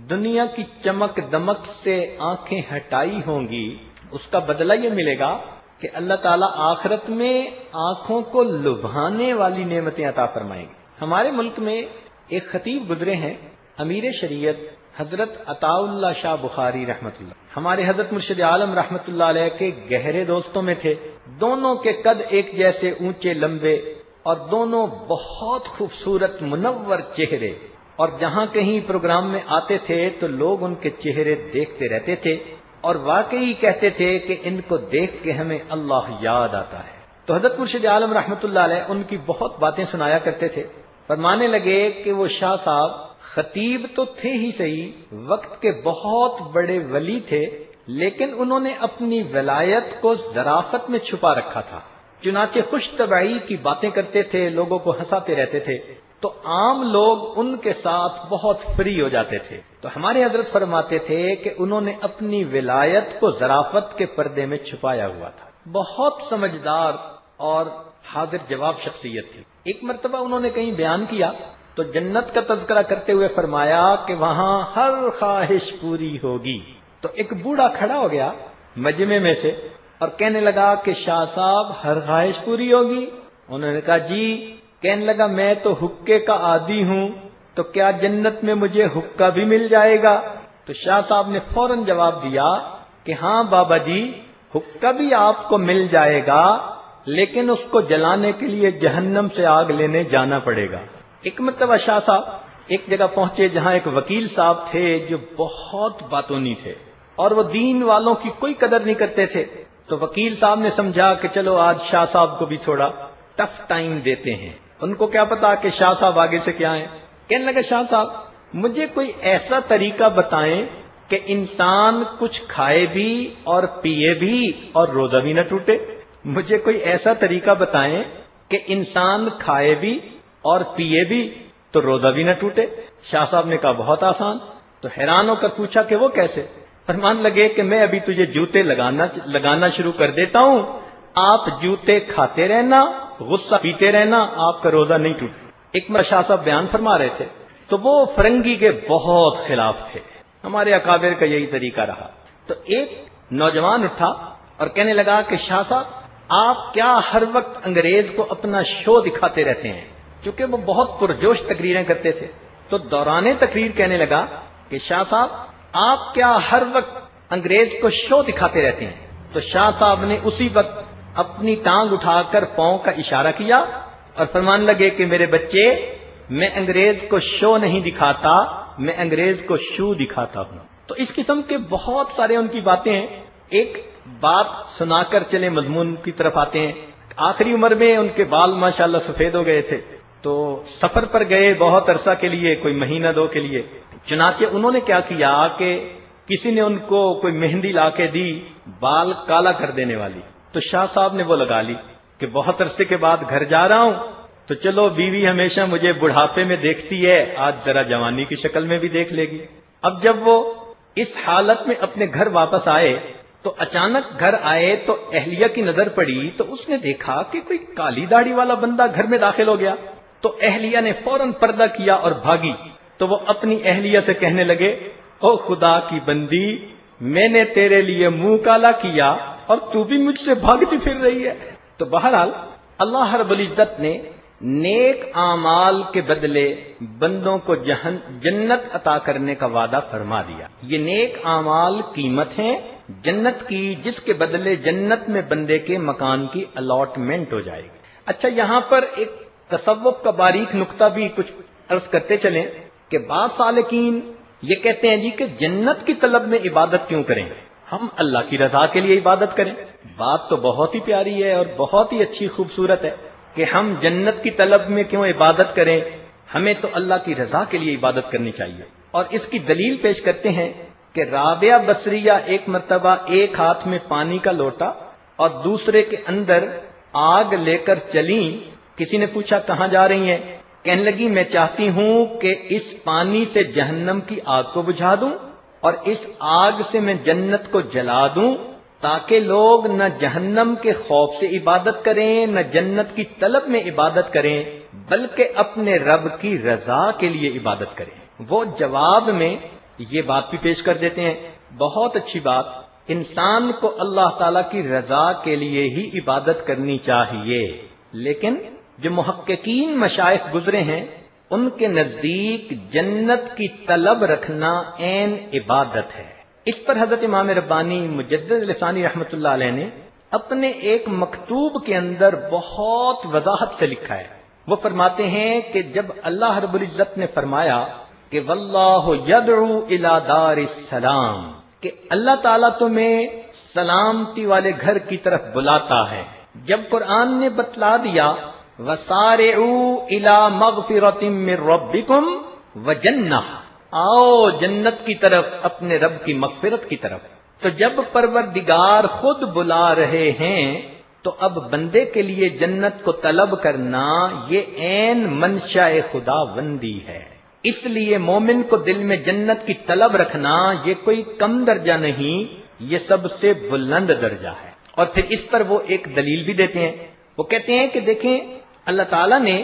دنیا کی چمک دمک سے آنکھیں ہٹائی ہوں گی، اس کا بدلہ یہ ملے گا کہ اللہ تعالیٰ آخرت میں آنکھوں کو لبھانے والی نعمتیں عطا فرمائیں گے۔ ہمارے ملک میں ایک خطیب گزرے ہیں، امیر شریعت حضرت عطا اللہ شاہ بخاری رحمۃ اللہ، ہمارے حضرت مرشد عالم رحمۃ اللہ علیہ کے گہرے دوستوں میں تھے۔ دونوں کے قد ایک جیسے اونچے لمبے اور دونوں بہت خوبصورت منور چہرے، اور جہاں کہیں پروگرام میں آتے تھے تو لوگ ان کے چہرے دیکھتے رہتے تھے اور واقعی کہتے تھے کہ ان کو دیکھ کے ہمیں اللہ یاد آتا ہے۔ تو حضرت مرشد عالم رحمۃ اللہ علیہ ان کی بہت باتیں سنایا کرتے تھے۔ فرمانے لگے کہ وہ شاہ صاحب خطیب تو تھے ہی صحیح، وقت کے بہت بڑے ولی تھے، لیکن انہوں نے اپنی ولایت کو ظرافت میں چھپا رکھا تھا۔ چنانچہ خوش طبعی کی باتیں کرتے تھے، لوگوں کو ہنساتے رہتے تھے، تو عام لوگ ان کے ساتھ بہت فری ہو جاتے تھے۔ تو ہمارے حضرت فرماتے تھے کہ انہوں نے اپنی ولایت کو ظرافت کے پردے میں چھپایا ہوا تھا۔ بہت سمجھدار اور حاضر جواب شخصیت تھی۔ ایک مرتبہ انہوں نے کہیں بیان کیا تو جنت کا تذکرہ کرتے ہوئے فرمایا کہ وہاں ہر خواہش پوری ہوگی۔ تو ایک بوڑھا کھڑا ہو گیا مجمع میں سے اور کہنے لگا کہ شاہ صاحب ہر خواہش پوری ہوگی؟ انہوں نے کہا جی۔ کہنے لگا میں تو حقے کا عادی ہوں، تو کیا جنت میں مجھے حقہ بھی مل جائے گا؟ تو شاہ صاحب نے فوراً جواب دیا کہ ہاں بابا جی، حقہ بھی آپ کو مل جائے گا، لیکن اس کو جلانے کے لیے جہنم سے آگ لینے جانا پڑے گا۔ ایک مرتبہ شاہ صاحب ایک جگہ پہنچے جہاں ایک وکیل صاحب تھے جو بہت باتونی تھے اور وہ دین والوں کی کوئی قدر نہیں کرتے تھے۔ تو وکیل صاحب نے سمجھا کہ چلو آج شاہ صاحب کو بھی تھوڑا ٹف ٹائم دیتے ہیں۔ ان کو کیا پتا کہ شاہ صاحب آگے سے کیا ہیں۔ کہنے لگا شاہ صاحب مجھے کوئی ایسا طریقہ بتائیں کہ انسان کچھ کھائے بھی اور پیے بھی اور روزہ بھی نہ ٹوٹے۔ مجھے کوئی ایسا طریقہ بتائیں کہ انسان کھائے بھی اور پیے بھی تو روزہ بھی نہ ٹوٹے۔ شاہ صاحب نے کہا بہت آسان۔ تو حیران ہو کر پوچھا کہ وہ کیسے؟ فرمان لگے کہ میں ابھی تجھے جوتے لگانا شروع کر دیتا ہوں، آپ جوتے کھاتے رہنا، غصہ پیتے رہنا، آپ کا روزہ نہیں ٹوٹے۔ ایک مرتبہ شاہ صاحب بیان فرما رہے تھے تو وہ فرنگی کے بہت خلاف تھے۔ ہمارے اکابر کا یہی طریقہ رہا۔ تو ایک نوجوان اٹھا اور کہنے لگا کہ شاہ صاحب آپ کیا ہر وقت انگریز کو اپنا شو دکھاتے رہتے ہیں؟ چونکہ وہ بہت پرجوش تقریریں کرتے تھے۔ تو دوران تقریر کہنے لگا کہ شاہ صاحب آپ کیا ہر وقت انگریز کو شو دکھاتے رہتے ہیں؟ تو شاہ صاحب نے اسی وقت اپنی ٹانگ اٹھا کر پاؤں کا اشارہ کیا اور فرمان لگے کہ میرے بچے، میں انگریز کو شو نہیں دکھاتا، میں انگریز کو شو دکھاتا ہوں۔ تو اس قسم کے بہت سارے ان کی باتیں ہیں۔ ایک بات سنا کر چلے مضمون کی طرف آتے ہیں۔ آخری عمر میں ان کے بال ماشاءاللہ سفید ہو گئے تھے، تو سفر پر گئے بہت عرصہ کے لیے، کوئی مہینہ دو کے لیے۔ چنانچہ انہوں نے کیا کیا کہ کسی نے ان کو کوئی مہندی لا کے دی بال کالا کر دینے والی، تو شاہ صاحب نے وہ لگا لی کہ بہت عرصے کے بعد گھر جا رہا ہوں تو چلو بیوی ہمیشہ مجھے بڑھاپے میں دیکھتی ہے، آج ذرا جوانی کی شکل میں بھی دیکھ لے گی۔ اب جب وہ اس حالت میں اپنے گھر واپس آئے تو اچانک گھر آئے تو اہلیہ کی نظر پڑی تو اس نے دیکھا کہ کوئی کالی داڑھی والا بندہ گھر میں داخل ہو گیا۔ تو اہلیہ نے فوراً پردہ کیا اور بھاگی۔ تو وہ اپنی اہلیہ سے کہنے لگے، او خدا کی بندی، میں نے تیرے لیے منہ کالا کیا اور تو بھی مجھ سے بھاگتی پھر رہی ہے۔ تو بہرحال اللہ رب العزت نے نیک اعمال کے بدلے بندوں کو جنت عطا کرنے کا وعدہ فرما دیا۔ یہ نیک اعمال قیمت ہیں جنت کی، جس کے بدلے جنت میں بندے کے مکان کی الاٹمنٹ ہو جائے گی۔ اچھا، یہاں پر ایک تصوف کا باریک نقطہ بھی کچھ عرض کرتے چلیں کہ بعض سالکین یہ کہتے ہیں جی کہ جنت کی طلب میں عبادت کیوں کریں، ہم اللہ کی رضا کے لیے عبادت کریں۔ بات تو بہت ہی پیاری ہے اور بہت ہی اچھی خوبصورت ہے کہ ہم جنت کی طلب میں کیوں عبادت کریں، ہمیں تو اللہ کی رضا کے لیے عبادت کرنی چاہیے۔ اور اس کی دلیل پیش کرتے ہیں کہ رابعہ بصریہ ایک مرتبہ ایک ہاتھ میں پانی کا لوٹا اور دوسرے کے اندر آگ لے کر چلیں۔ کسی نے پوچھا کہاں جا رہی ہیں؟ کہنے لگی میں چاہتی ہوں کہ اس پانی سے جہنم کی آگ کو بجھا دوں اور اس آگ سے میں جنت کو جلا دوں، تاکہ لوگ نہ جہنم کے خوف سے عبادت کریں نہ جنت کی طلب میں عبادت کریں، بلکہ اپنے رب کی رضا کے لیے عبادت کریں۔ وہ جواب میں یہ بات بھی پیش کر دیتے ہیں، بہت اچھی بات، انسان کو اللہ تعالی کی رضا کے لیے ہی عبادت کرنی چاہیے، لیکن جو محققین مشائخ گزرے ہیں ان کے نزدیک جنت کی طلب رکھنا عین عبادت ہے۔ اس پر حضرت امام ربانی مجدد لسانی رحمۃ اللہ علیہ نے اپنے ایک مکتوب کے اندر بہت وضاحت سے لکھا ہے۔ وہ فرماتے ہیں کہ جب اللہ رب العزت نے فرمایا کہ واللہ یدعو الی دار السلام، کہ اللہ تعالیٰ تمہیں سلامتی والے گھر کی طرف بلاتا ہے۔ جب قرآن نے بتلا دیا وَسَارِعُوا إِلَى مَغْفِرَةٍ مِّن رَبِّكُمْ وَجَنَّةٍ، آؤ جنت کی طرف، اپنے رب کی مغفرت کی طرف، تو جب پروردگار خود بلا رہے ہیں تو اب بندے کے لیے جنت کو طلب کرنا یہ عین منشاء خدا بندی ہے۔ اس لیے مومن کو دل میں جنت کی طلب رکھنا یہ کوئی کم درجہ نہیں، یہ سب سے بلند درجہ ہے۔ اور پھر اس پر وہ ایک دلیل بھی دیتے ہیں، وہ کہتے ہیں کہ دیکھیں اللہ تعالیٰ نے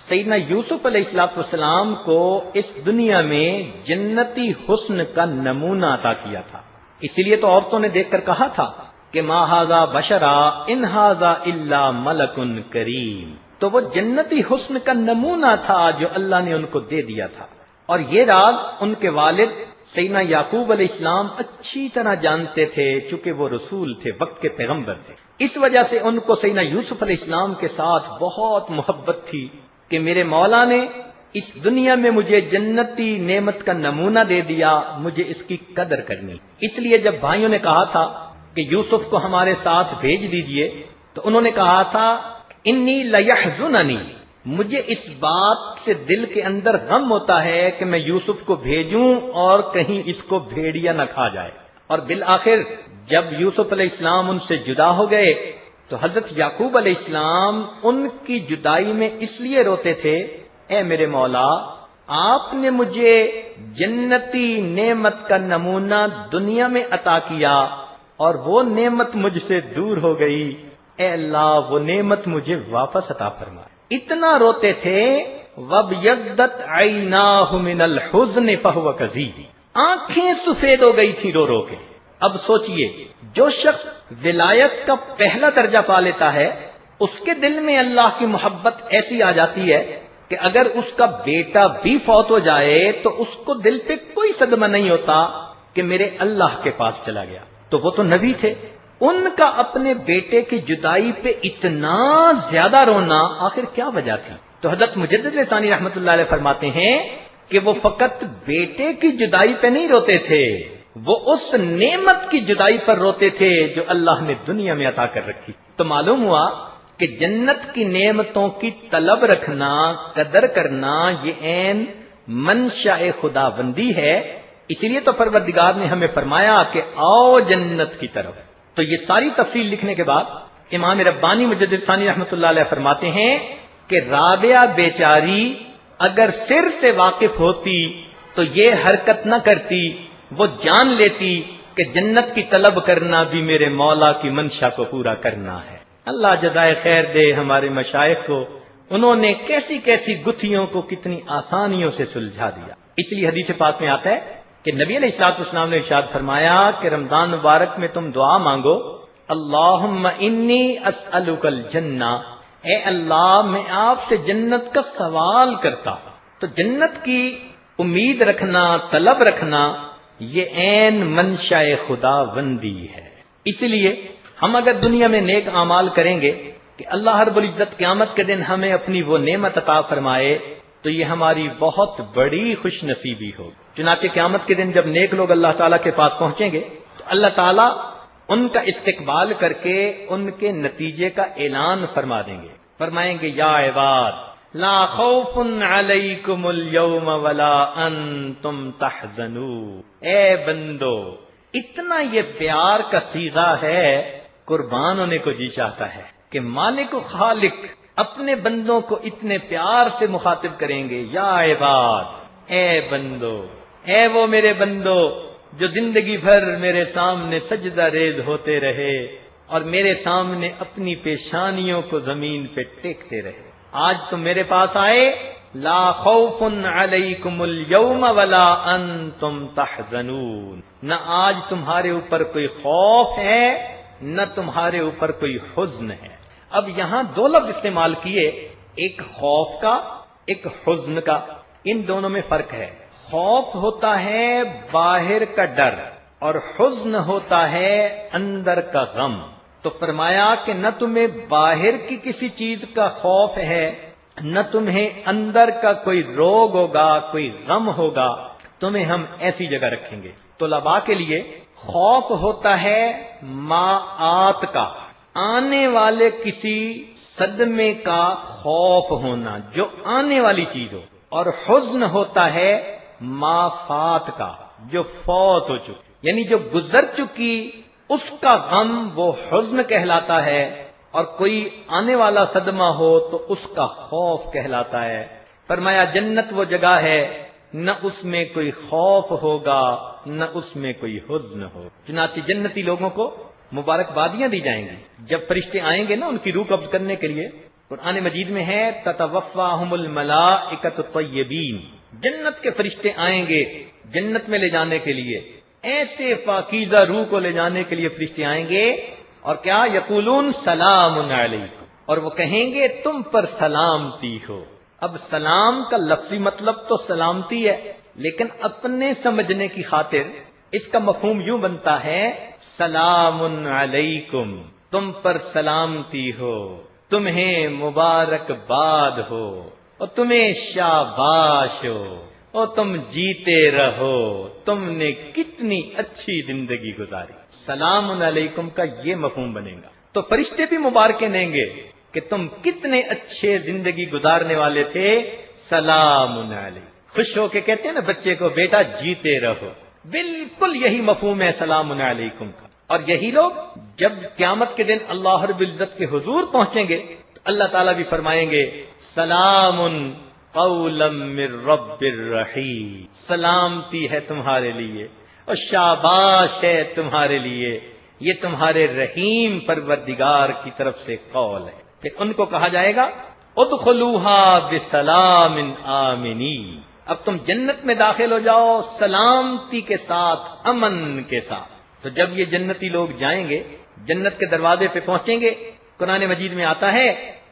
سیدنا یوسف علیہ السلام کو اس دنیا میں جنتی حسن کا نمونہ عطا کیا تھا، اسی لیے تو عورتوں نے دیکھ کر کہا تھا کہ ما ھذا بشرا ان ھذا الا ملک کریم، تو وہ جنتی حسن کا نمونہ تھا جو اللہ نے ان کو دے دیا تھا۔ اور یہ راز ان کے والد سیدنا یعقوب علیہ السلام اچھی طرح جانتے تھے، چونکہ وہ رسول تھے، وقت کے پیغمبر تھے، اس وجہ سے ان کو سیدنا یوسف علیہ السلام کے ساتھ بہت محبت تھی کہ میرے مولا نے اس دنیا میں مجھے جنتی نعمت کا نمونہ دے دیا، مجھے اس کی قدر کرنی۔ اس لیے جب بھائیوں نے کہا تھا کہ یوسف کو ہمارے ساتھ بھیج دیجئے، تو انہوں نے کہا تھا انی لیحزننی، مجھے اس بات سے دل کے اندر غم ہوتا ہے کہ میں یوسف کو بھیجوں اور کہیں اس کو بھیڑیا نہ کھا جائے۔ اور بالآخر جب یوسف علیہ السلام ان سے جدا ہو گئے تو حضرت یعقوب علیہ السلام ان کی جدائی میں اس لیے روتے تھے، اے میرے مولا آپ نے مجھے جنتی نعمت کا نمونہ دنیا میں عطا کیا اور وہ نعمت مجھ سے دور ہو گئی، اے اللہ وہ نعمت مجھے واپس عطا فرما۔ اتنا روتے تھے وَابْيَضَّتْ عَيْنَاهُ مِنَ الْحُزْنِ فَهُوَ كَظِيمٌ، آنکھیں سفید ہو گئی تھی رو رو کے۔ اب سوچئے جو شخص ولایت کا پہلا درجہ پا لیتا ہے اس کے دل میں اللہ کی محبت ایسی آ جاتی ہے کہ اگر اس کا بیٹا بھی فوت ہو جائے تو اس کو دل پہ کوئی صدمہ نہیں ہوتا کہ میرے اللہ کے پاس چلا گیا۔ تو وہ تو نبی تھے، ان کا اپنے بیٹے کی جدائی پہ اتنا زیادہ رونا آخر کیا وجہ تھی؟ تو حضرت مجدد ثانی رحمۃ اللہ علیہ فرماتے ہیں کہ وہ فقط بیٹے کی جدائی پہ نہیں روتے تھے، وہ اس نعمت کی جدائی پر روتے تھے جو اللہ نے دنیا میں عطا کر رکھی۔ تو معلوم ہوا کہ جنت کی نعمتوں کی طلب رکھنا، قدر کرنا یہ عین منشاء خدا بندی ہے۔ اسی لیے تو پروردگار نے ہمیں فرمایا کہ آؤ جنت کی طرف۔ تو یہ ساری تفصیل لکھنے کے بعد امام ربانی مجدد ثانی رحمۃ اللہ علیہ فرماتے ہیں کہ رابعہ بیچاری اگر سر سے واقف ہوتی تو یہ حرکت نہ کرتی، وہ جان لیتی کہ جنت کی طلب کرنا بھی میرے مولا کی منشا کو پورا کرنا ہے۔ اللہ جزائے خیر دے ہمارے مشائخ کو، انہوں نے کیسی کیسی گتھیوں کو کتنی آسانیوں سے سلجھا دیا۔ اس لیے حدیث پاک میں آتا ہے کہ نبی علیہ الصلوۃ والسلام نے ارشاد فرمایا کہ رمضان مبارک میں تم دعا مانگو، اللہم انی اسألک الجنہ، اے اللہ میں آپ سے جنت کا سوال کرتا ہوں۔ تو جنت کی امید رکھنا، طلب رکھنا یہ عین منشاء خدا بندی ہے۔ اس لیے ہم اگر دنیا میں نیک اعمال کریں گے کہ اللہ رب العزت قیامت کے دن ہمیں اپنی وہ نعمت عطا فرمائے تو یہ ہماری بہت بڑی خوش نصیبی ہوگی۔ چنانچہ قیامت کے دن جب نیک لوگ اللہ تعالیٰ کے پاس پہنچیں گے تو اللہ تعالیٰ ان کا استقبال کر کے ان کے نتیجے کا اعلان فرما دیں گے، فرمائیں گے یا عباد لا خوف علیکم اليوم ولا انتم تحزنون، اے بندو، اتنا یہ پیار کا صیغہ ہے قربان ہونے کو جی چاہتا ہے کہ مالک و خالق اپنے بندوں کو اتنے پیار سے مخاطب کریں گے، یا عباد، اے بندو، اے وہ میرے بندو جو زندگی بھر میرے سامنے سجدہ ریز ہوتے رہے اور میرے سامنے اپنی پیشانیوں کو زمین پہ ٹیکتے رہے، آج تم میرے پاس آئے، لا خوف علیکم اليوم ولا انتم تحزنون، نہ آج تمہارے اوپر کوئی خوف ہے نہ تمہارے اوپر کوئی حزن ہے۔ اب یہاں دو لفظ استعمال کیے، ایک خوف کا، ایک حزن کا، ان دونوں میں فرق ہے۔ خوف ہوتا ہے باہر کا ڈر اور حزن ہوتا ہے اندر کا غم۔ تو فرمایا کہ نہ تمہیں باہر کی کسی چیز کا خوف ہے نہ تمہیں اندر کا کوئی روگ ہوگا، کوئی غم ہوگا، تمہیں ہم ایسی جگہ رکھیں گے۔ طلباء کے لیے خوف ہوتا ہے معات کا، آنے والے کسی صدمے کا خوف ہونا، جو آنے والی چیز ہو، اور حزن ہوتا ہے ما فات کا، جو فوت ہو چکی، یعنی جو گزر چکی اس کا غم وہ حزن کہلاتا ہے، اور کوئی آنے والا صدمہ ہو تو اس کا خوف کہلاتا ہے۔ فرمایا جنت وہ جگہ ہے نہ اس میں کوئی خوف ہوگا نہ اس میں کوئی حزن ہو۔ چنانچہ جنتی لوگوں کو مبارکبادیاں دی جائیں گی جب فرشتے آئیں گے نا ان کی روح قبض کرنے کے لیے۔ قرآن مجید میں ہے تتوفاہم الملائکۃ الطیبین، جنت کے فرشتے آئیں گے جنت میں لے جانے کے لیے، ایسے پاکیزہ روح کو لے جانے کے لیے فرشتے آئیں گے، اور کیا یقولون سلام علیکم، اور وہ کہیں گے تم پر سلامتی ہو۔ اب سلام کا لفظی مطلب تو سلامتی ہے، لیکن اپنے سمجھنے کی خاطر اس کا مفہوم یوں بنتا ہے سلام علیکم، تم پر سلامتی ہو، تمہیں مبارکباد ہو، اور تمہیں شاباش ہو، اور تم جیتے رہو، تم نے کتنی اچھی زندگی گزاری۔ سلام علیکم کا یہ مفہوم بنے گا۔ تو فرشتے بھی مبارکیں دیں گے کہ تم کتنے اچھے زندگی گزارنے والے تھے، سلام علیکم۔ خوش ہو کے کہتے ہیں نا بچے کو بیٹا جیتے رہو، بالکل یہی مفہوم ہے سلام علیکم کا۔ اور یہی لوگ جب قیامت کے دن اللہ رب العزت کے حضور پہنچیں گے تو اللہ تعالیٰ بھی فرمائیں گے سلام قولا من رب الرحیم، سلامتی ہے تمہارے لیے اور شاباش ہے تمہارے لیے، یہ تمہارے رحیم پروردگار کی طرف سے قول ہے۔ پھر ان کو کہا جائے گا ادخلوها بسلام آمنین، اب تم جنت میں داخل ہو جاؤ سلامتی کے ساتھ، امن کے ساتھ۔ تو جب یہ جنتی لوگ جائیں گے جنت کے دروازے پہ پہنچیں گے، قرآن مجید میں آتا ہے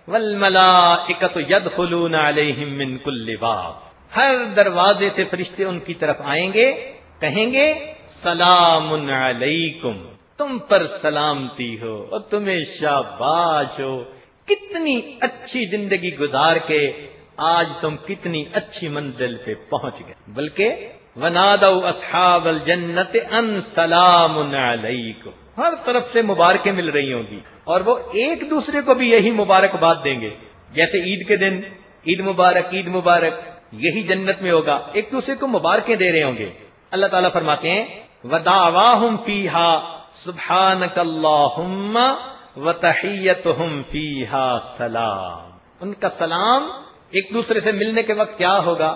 والملائکۃ یدخلون علیہم من کل باب، ہر دروازے سے فرشتے ان کی طرف آئیں گے، کہیں گے سلام علیکم، تم پر سلامتی ہو اور تمہیں شاباش ہو، کتنی اچھی زندگی گزار کے آج تم کتنی اچھی منزل پہ پہنچ گئے۔ بلکہ ونادوا اصحاب الجنت ان سلام علیکم، ہر طرف سے مبارکیں مل رہی ہوں گی، اور وہ ایک دوسرے کو بھی یہی مبارکباد دیں گے، جیسے عید کے دن عید مبارک عید مبارک، یہی جنت میں ہوگا، ایک دوسرے کو مبارکیں دے رہے ہوں گے۔ اللہ تعالیٰ فرماتے ہیں وَدَعْوَاهُمْ فِيهَا سُبْحَانَكَ اللَّهُمَّ وَتَحِيَّتُهُمْ فِيهَا سَلَام، ان کا سلام ایک دوسرے سے ملنے کے وقت کیا ہوگا؟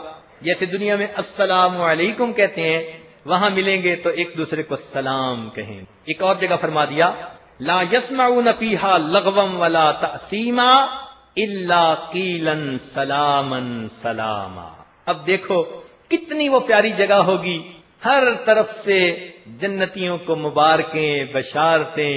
جیسے دنیا میں السلام علیکم کہتے ہیں، وہاں ملیں گے تو ایک دوسرے کو سلام کہیں۔ ایک اور جگہ فرما دیا لا يسمعون فيها لغوا ولا تأثیما الا قیلا سلاما سلاما۔ اب دیکھو کتنی وہ پیاری جگہ ہوگی، ہر طرف سے جنتیوں کو مبارکیں، بشارتیں،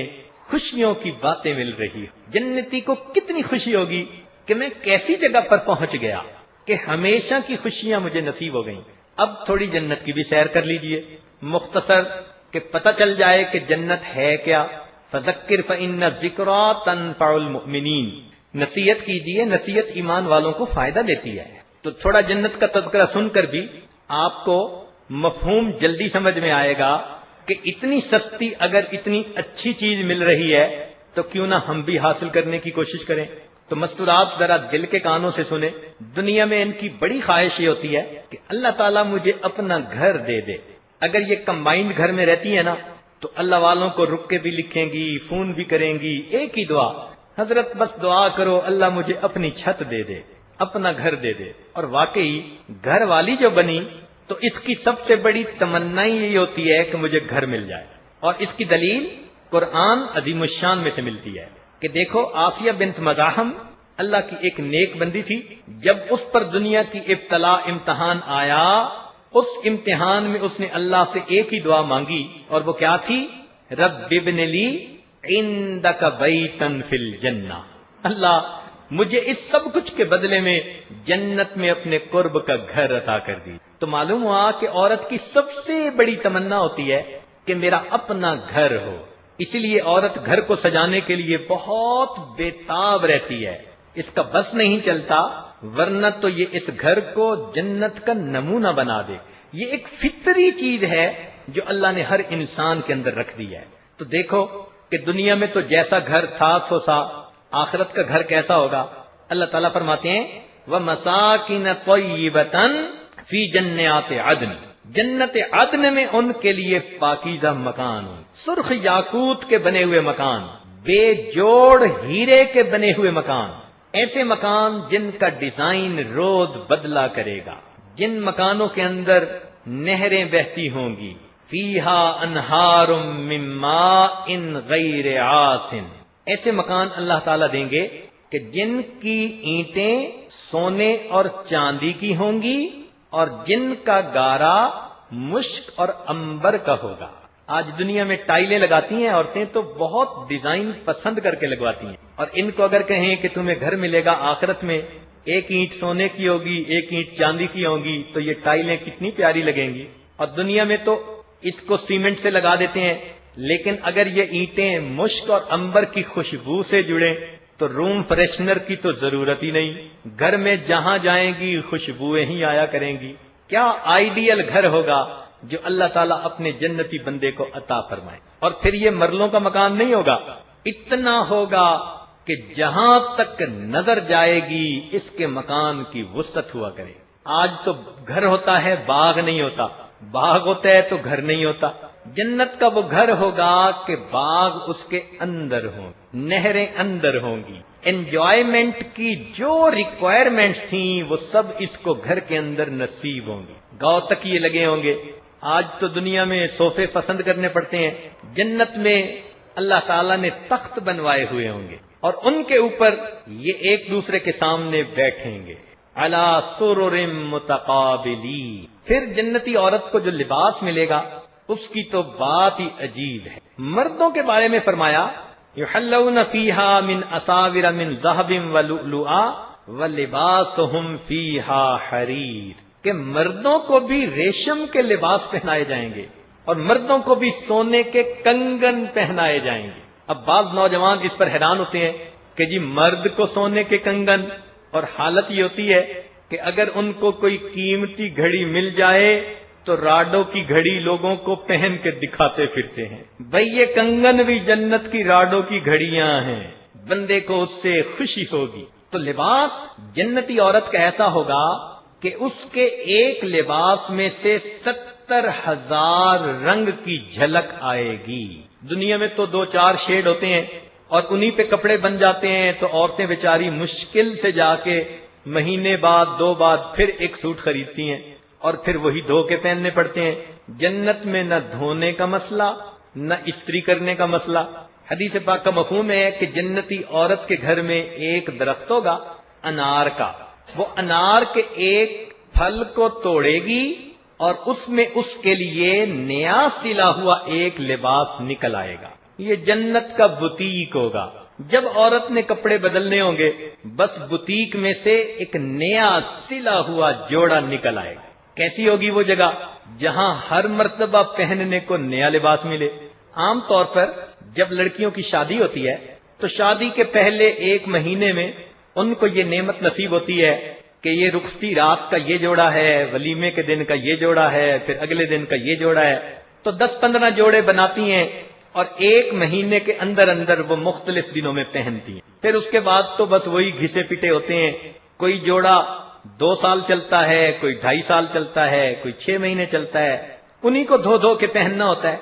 خوشیوں کی باتیں مل رہی۔ جنتی کو کتنی خوشی ہوگی کہ میں کیسی جگہ پر پہنچ گیا کہ ہمیشہ کی خوشیاں مجھے نصیب ہو گئیں۔ اب تھوڑی جنت کی بھی سیر کر لیجئے مختصر، کہ پتہ چل جائے کہ جنت ہے کیا۔ فذکر فإن الذکریٰ تنفع المؤمنین، نصیحت کیجئے، نصیحت ایمان والوں کو فائدہ دیتی ہے۔ تو تھوڑا جنت کا تذکرہ سن کر بھی آپ کو مفہوم جلدی سمجھ میں آئے گا کہ اتنی سستی اگر اتنی اچھی چیز مل رہی ہے تو کیوں نہ ہم بھی حاصل کرنے کی کوشش کریں۔ تو مستورات ذرا دل کے کانوں سے سنیں۔ دنیا میں ان کی بڑی خواہش یہ ہوتی ہے کہ اللہ تعالیٰ مجھے اپنا گھر دے دے۔ اگر یہ کمبائنڈ گھر میں رہتی ہے نا تو اللہ والوں کو رک کے بھی لکھیں گی، فون بھی کریں گی، ایک ہی دعا، حضرت بس دعا کرو اللہ مجھے اپنی چھت دے دے، اپنا گھر دے دے۔ اور واقعی گھر والی جو بنی تو اس کی سب سے بڑی تمنا یہی ہوتی ہے کہ مجھے گھر مل جائے، اور اس کی دلیل قرآن عظیم الشان میں سے ملتی ہے کہ دیکھو آسیہ بنت مزاحم اللہ کی ایک نیک بندی تھی، جب اس پر دنیا کی ابتلا امتحان آیا، اس امتحان میں اس نے اللہ سے ایک ہی دعا مانگی، اور وہ کیا تھی؟ رب ابن لی عندک بیتا فی الجنہ، اللہ مجھے اس سب کچھ کے بدلے میں جنت میں اپنے قرب کا گھر عطا کر دی۔ تو معلوم ہوا کہ عورت کی سب سے بڑی تمنا ہوتی ہے کہ میرا اپنا گھر ہو، اسی لیے عورت گھر کو سجانے کے لیے بہت بے تاب رہتی ہے، اس کا بس نہیں چلتا ورنہ تو یہ اس گھر کو جنت کا نمونہ بنا دے. یہ ایک فطری چیز ہے جو اللہ نے ہر انسان کے اندر رکھ دی ہے. تو دیکھو کہ دنیا میں تو جیسا گھر تھا سو سا، آخرت کا گھر کیسا ہوگا. اللہ تعالیٰ فرماتے ہیں وَمَسَاكِنَ طَيِّبَةً فِي جَنَّاتِ عَدْنٍ، جنت عدن میں ان کے لیے پاکیزہ مکان، سرخ یاقوت کے بنے ہوئے مکان، بے جوڑ ہیرے کے بنے ہوئے مکان، ایسے مکان جن کا ڈیزائن روز بدلا کرے گا، جن مکانوں کے اندر نہریں بہتی ہوں گی. فیہا انہار من ماء غیر آسن، ایسے مکان اللہ تعالیٰ دیں گے کہ جن کی اینٹیں سونے اور چاندی کی ہوں گی اور جن کا گارا مشک اور عنبر کا ہوگا. آج دنیا میں ٹائلیں لگاتی ہیں عورتیں تو بہت ڈیزائن پسند کر کے لگواتی ہیں، اور ان کو اگر کہیں کہ تمہیں گھر ملے گا آخرت میں، ایک اینٹ سونے کی ہوگی ایک اینٹ چاندی کی ہوگی، تو یہ ٹائلیں کتنی پیاری لگیں گی. اور دنیا میں تو اس کو سیمنٹ سے لگا دیتے ہیں، لیکن اگر یہ اینٹیں مشک اور عنبر کی خوشبو سے جڑیں تو روم فریشنر کی تو ضرورت ہی نہیں، گھر میں جہاں جائیں گی خوشبوئیں ہی آیا کریں گی. کیا آئیڈیل گھر ہوگا جو اللہ تعالیٰ اپنے جنتی بندے کو عطا فرمائے. اور پھر یہ مرلوں کا مکان نہیں ہوگا، اتنا ہوگا کہ جہاں تک نظر جائے گی اس کے مکان کی وسعت ہوا کرے. آج تو گھر ہوتا ہے باغ نہیں ہوتا، باغ ہوتا ہے تو گھر نہیں ہوتا. جنت کا وہ گھر ہوگا کہ باغ اس کے اندر ہوں، نہریں اندر ہوں گی، انجوائمنٹ کی جو ریکوائرمنٹس تھیں وہ سب اس کو گھر کے اندر نصیب ہوں گی. گاؤں تک یہ لگے ہوں گے. آج تو دنیا میں صوفے پسند کرنے پڑتے ہیں، جنت میں اللہ تعالیٰ نے تخت بنوائے ہوئے ہوں گے اور ان کے اوپر یہ ایک دوسرے کے سامنے بیٹھیں گے. علی سرر متقابلین. پھر جنتی عورت کو جو لباس ملے گا اس کی تو بات ہی عجیب ہے. مردوں کے بارے میں فرمایا یحلون فیہا من اساور من ذہب ولؤلؤا ولباسہم فیہا حریر، کہ مردوں کو بھی ریشم کے لباس پہنائے جائیں گے اور مردوں کو بھی سونے کے کنگن پہنائے جائیں گے. اب بعض نوجوان اس پر حیران ہوتے ہیں کہ جی مرد کو سونے کے کنگن، اور حالت یہ ہوتی ہے کہ اگر ان کو کوئی قیمتی گھڑی مل جائے تو راڈوں کی گھڑی لوگوں کو پہن کے دکھاتے پھرتے ہیں. بھئی یہ کنگن بھی جنت کی راڈوں کی گھڑیاں ہیں، بندے کو اس سے خوشی ہوگی. تو لباس جنتی عورت کا ایسا ہوگا کہ اس کے ایک لباس میں سے 70,000 رنگ کی جھلک آئے گی. دنیا میں تو 2-4 شیڈ ہوتے ہیں اور انہی پہ کپڑے بن جاتے ہیں، تو عورتیں بیچاری مشکل سے جا کے مہینے بعد 2 بعد پھر ایک سوٹ خریدتی ہیں اور پھر وہی دھو کے پہننے پڑتے ہیں. جنت میں نہ دھونے کا مسئلہ نہ استری کرنے کا مسئلہ. حدیث پاک کا مفہوم ہے کہ جنتی عورت کے گھر میں ایک درخت ہوگا انار کا، وہ انار کے ایک پھل کو توڑے گی اور اس میں اس کے لیے نیا سلا ہوا ایک لباس نکل آئے گا. یہ جنت کا بوتیک ہوگا. جب عورت نے کپڑے بدلنے ہوں گے بس بوتیک میں سے ایک نیا سلا ہوا جوڑا نکل آئے گا. کیسی ہوگی وہ جگہ جہاں ہر مرتبہ پہننے کو نیا لباس ملے. عام طور پر جب لڑکیوں کی شادی ہوتی ہے تو شادی کے پہلے 1 مہینے میں ان کو یہ نعمت نصیب ہوتی ہے کہ یہ رخصتی رات کا یہ جوڑا ہے، ولیمے کے دن کا یہ جوڑا ہے، پھر اگلے دن کا یہ جوڑا ہے. تو 10-15 جوڑے بناتی ہیں اور 1 مہینے کے اندر اندر وہ مختلف دنوں میں پہنتی ہیں. پھر اس کے بعد تو بس وہی گھسے پیٹے ہوتے ہیں. کوئی جوڑا 2 سال چلتا ہے، کوئی 2.5 سال چلتا ہے، کوئی 6 مہینے چلتا ہے. انہی کو دھو دھو کے پہننا ہوتا ہے.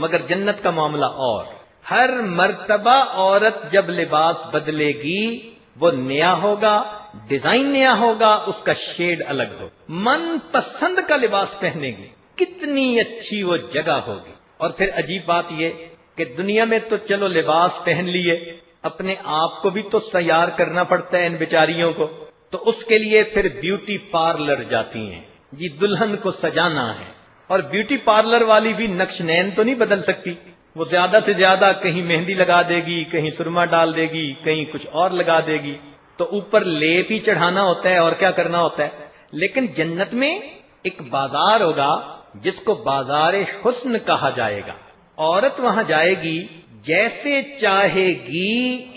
مگر جنت کا معاملہ اور، ہر مرتبہ عورت جب لباس بدلے گی وہ نیا ہوگا، ڈیزائن نیا ہوگا، اس کا شیڈ الگ ہوگا. من پسند کا لباس پہنے گی، کتنی اچھی وہ جگہ ہوگی. اور پھر عجیب بات یہ کہ دنیا میں تو چلو لباس پہن لیے، اپنے آپ کو بھی تو تیار کرنا پڑتا ہے ان بیچاریوں کو. تو اس کے لیے پھر بیوٹی پارلر جاتی ہیں. جی دلہن کو سجانا ہے، اور بیوٹی پارلر والی بھی نقش نین تو نہیں بدل سکتی. وہ زیادہ سے زیادہ کہیں مہندی لگا دے گی، کہیں سرما ڈال دے گی، کہیں کچھ اور لگا دے گی. تو اوپر لیپ ہی چڑھانا ہوتا ہے اور کیا کرنا ہوتا ہے. لیکن جنت میں ایک بازار ہوگا جس کو بازار حسن کہا جائے گا. عورت وہاں جائے گی، جیسے چاہے گی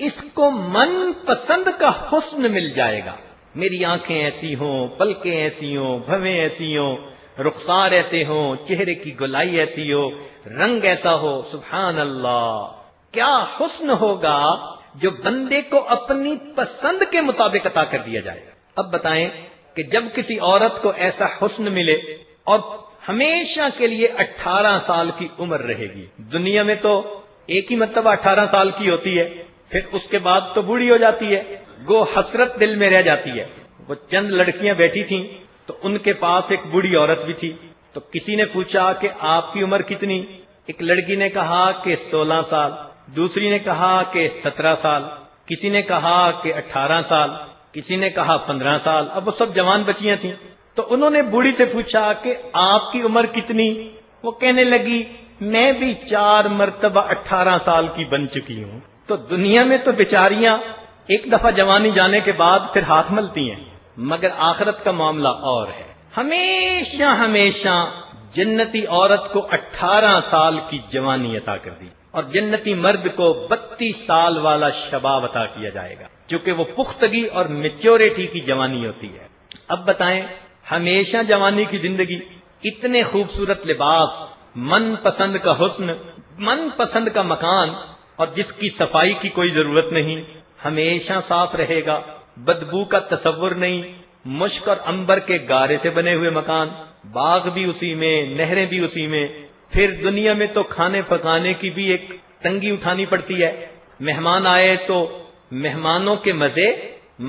اس کو من پسند کا حسن مل جائے گا. میری آنکھیں ایسی ہوں، پلکیں ایسی ہوں، بھویں ایسی ہوں، رخسار ایسے ہوں، چہرے کی گلائی ایسی ہو، رنگ ایسا ہو. سبحان اللہ، کیا حسن ہوگا جو بندے کو اپنی پسند کے مطابق عطا کر دیا جائے. اب بتائیں کہ جب کسی عورت کو ایسا حسن ملے اور ہمیشہ کے لیے 18 سال کی عمر رہے گی. دنیا میں تو ایک ہی مرتبہ 18 سال کی ہوتی ہے، پھر اس کے بعد تو بوڑھی ہو جاتی ہے. گو حسرت دل میں رہ جاتی ہے. وہ چند لڑکیاں بیٹھی تھیں تو ان کے پاس ایک بوڑھی عورت بھی تھی. تو کسی نے پوچھا کہ آپ کی عمر کتنی؟ ایک لڑکی نے کہا کہ 16 سال، دوسری نے کہا کہ 17 سال، کسی نے کہا کہ 18 سال، کسی نے کہا 15 سال. اب وہ سب جوان بچیاں تھیں. تو انہوں نے بوڑھی سے پوچھا کہ آپ کی عمر کتنی؟ وہ کہنے لگی میں بھی 4 مرتبہ 18 سال کی بن چکی ہوں. تو دنیا میں تو بیچاریاں ایک دفعہ جوانی جانے کے بعد پھر ہاتھ ملتی ہیں، مگر آخرت کا معاملہ اور ہے. ہمیشہ ہمیشہ جنتی عورت کو 18 سال کی جوانی عطا کر دی اور جنتی مرد کو 32 سال والا شباب عطا کیا جائے گا، چونکہ وہ پختگی اور میچورٹی کی جوانی ہوتی ہے. اب بتائیں، ہمیشہ جوانی کی زندگی، اتنے خوبصورت لباس، من پسند کا حسن، من پسند کا مکان، اور جس کی صفائی کی کوئی ضرورت نہیں، ہمیشہ صاف رہے گا، بدبو کا تصور نہیں، مشک اور عنبر کے گارے سے بنے ہوئے مکان، باغ بھی اسی میں، نہریں بھی اسی میں. پھر دنیا میں تو کھانے پکانے کی بھی ایک تنگی اٹھانی پڑتی ہے. مہمان آئے تو مہمانوں کے مزے،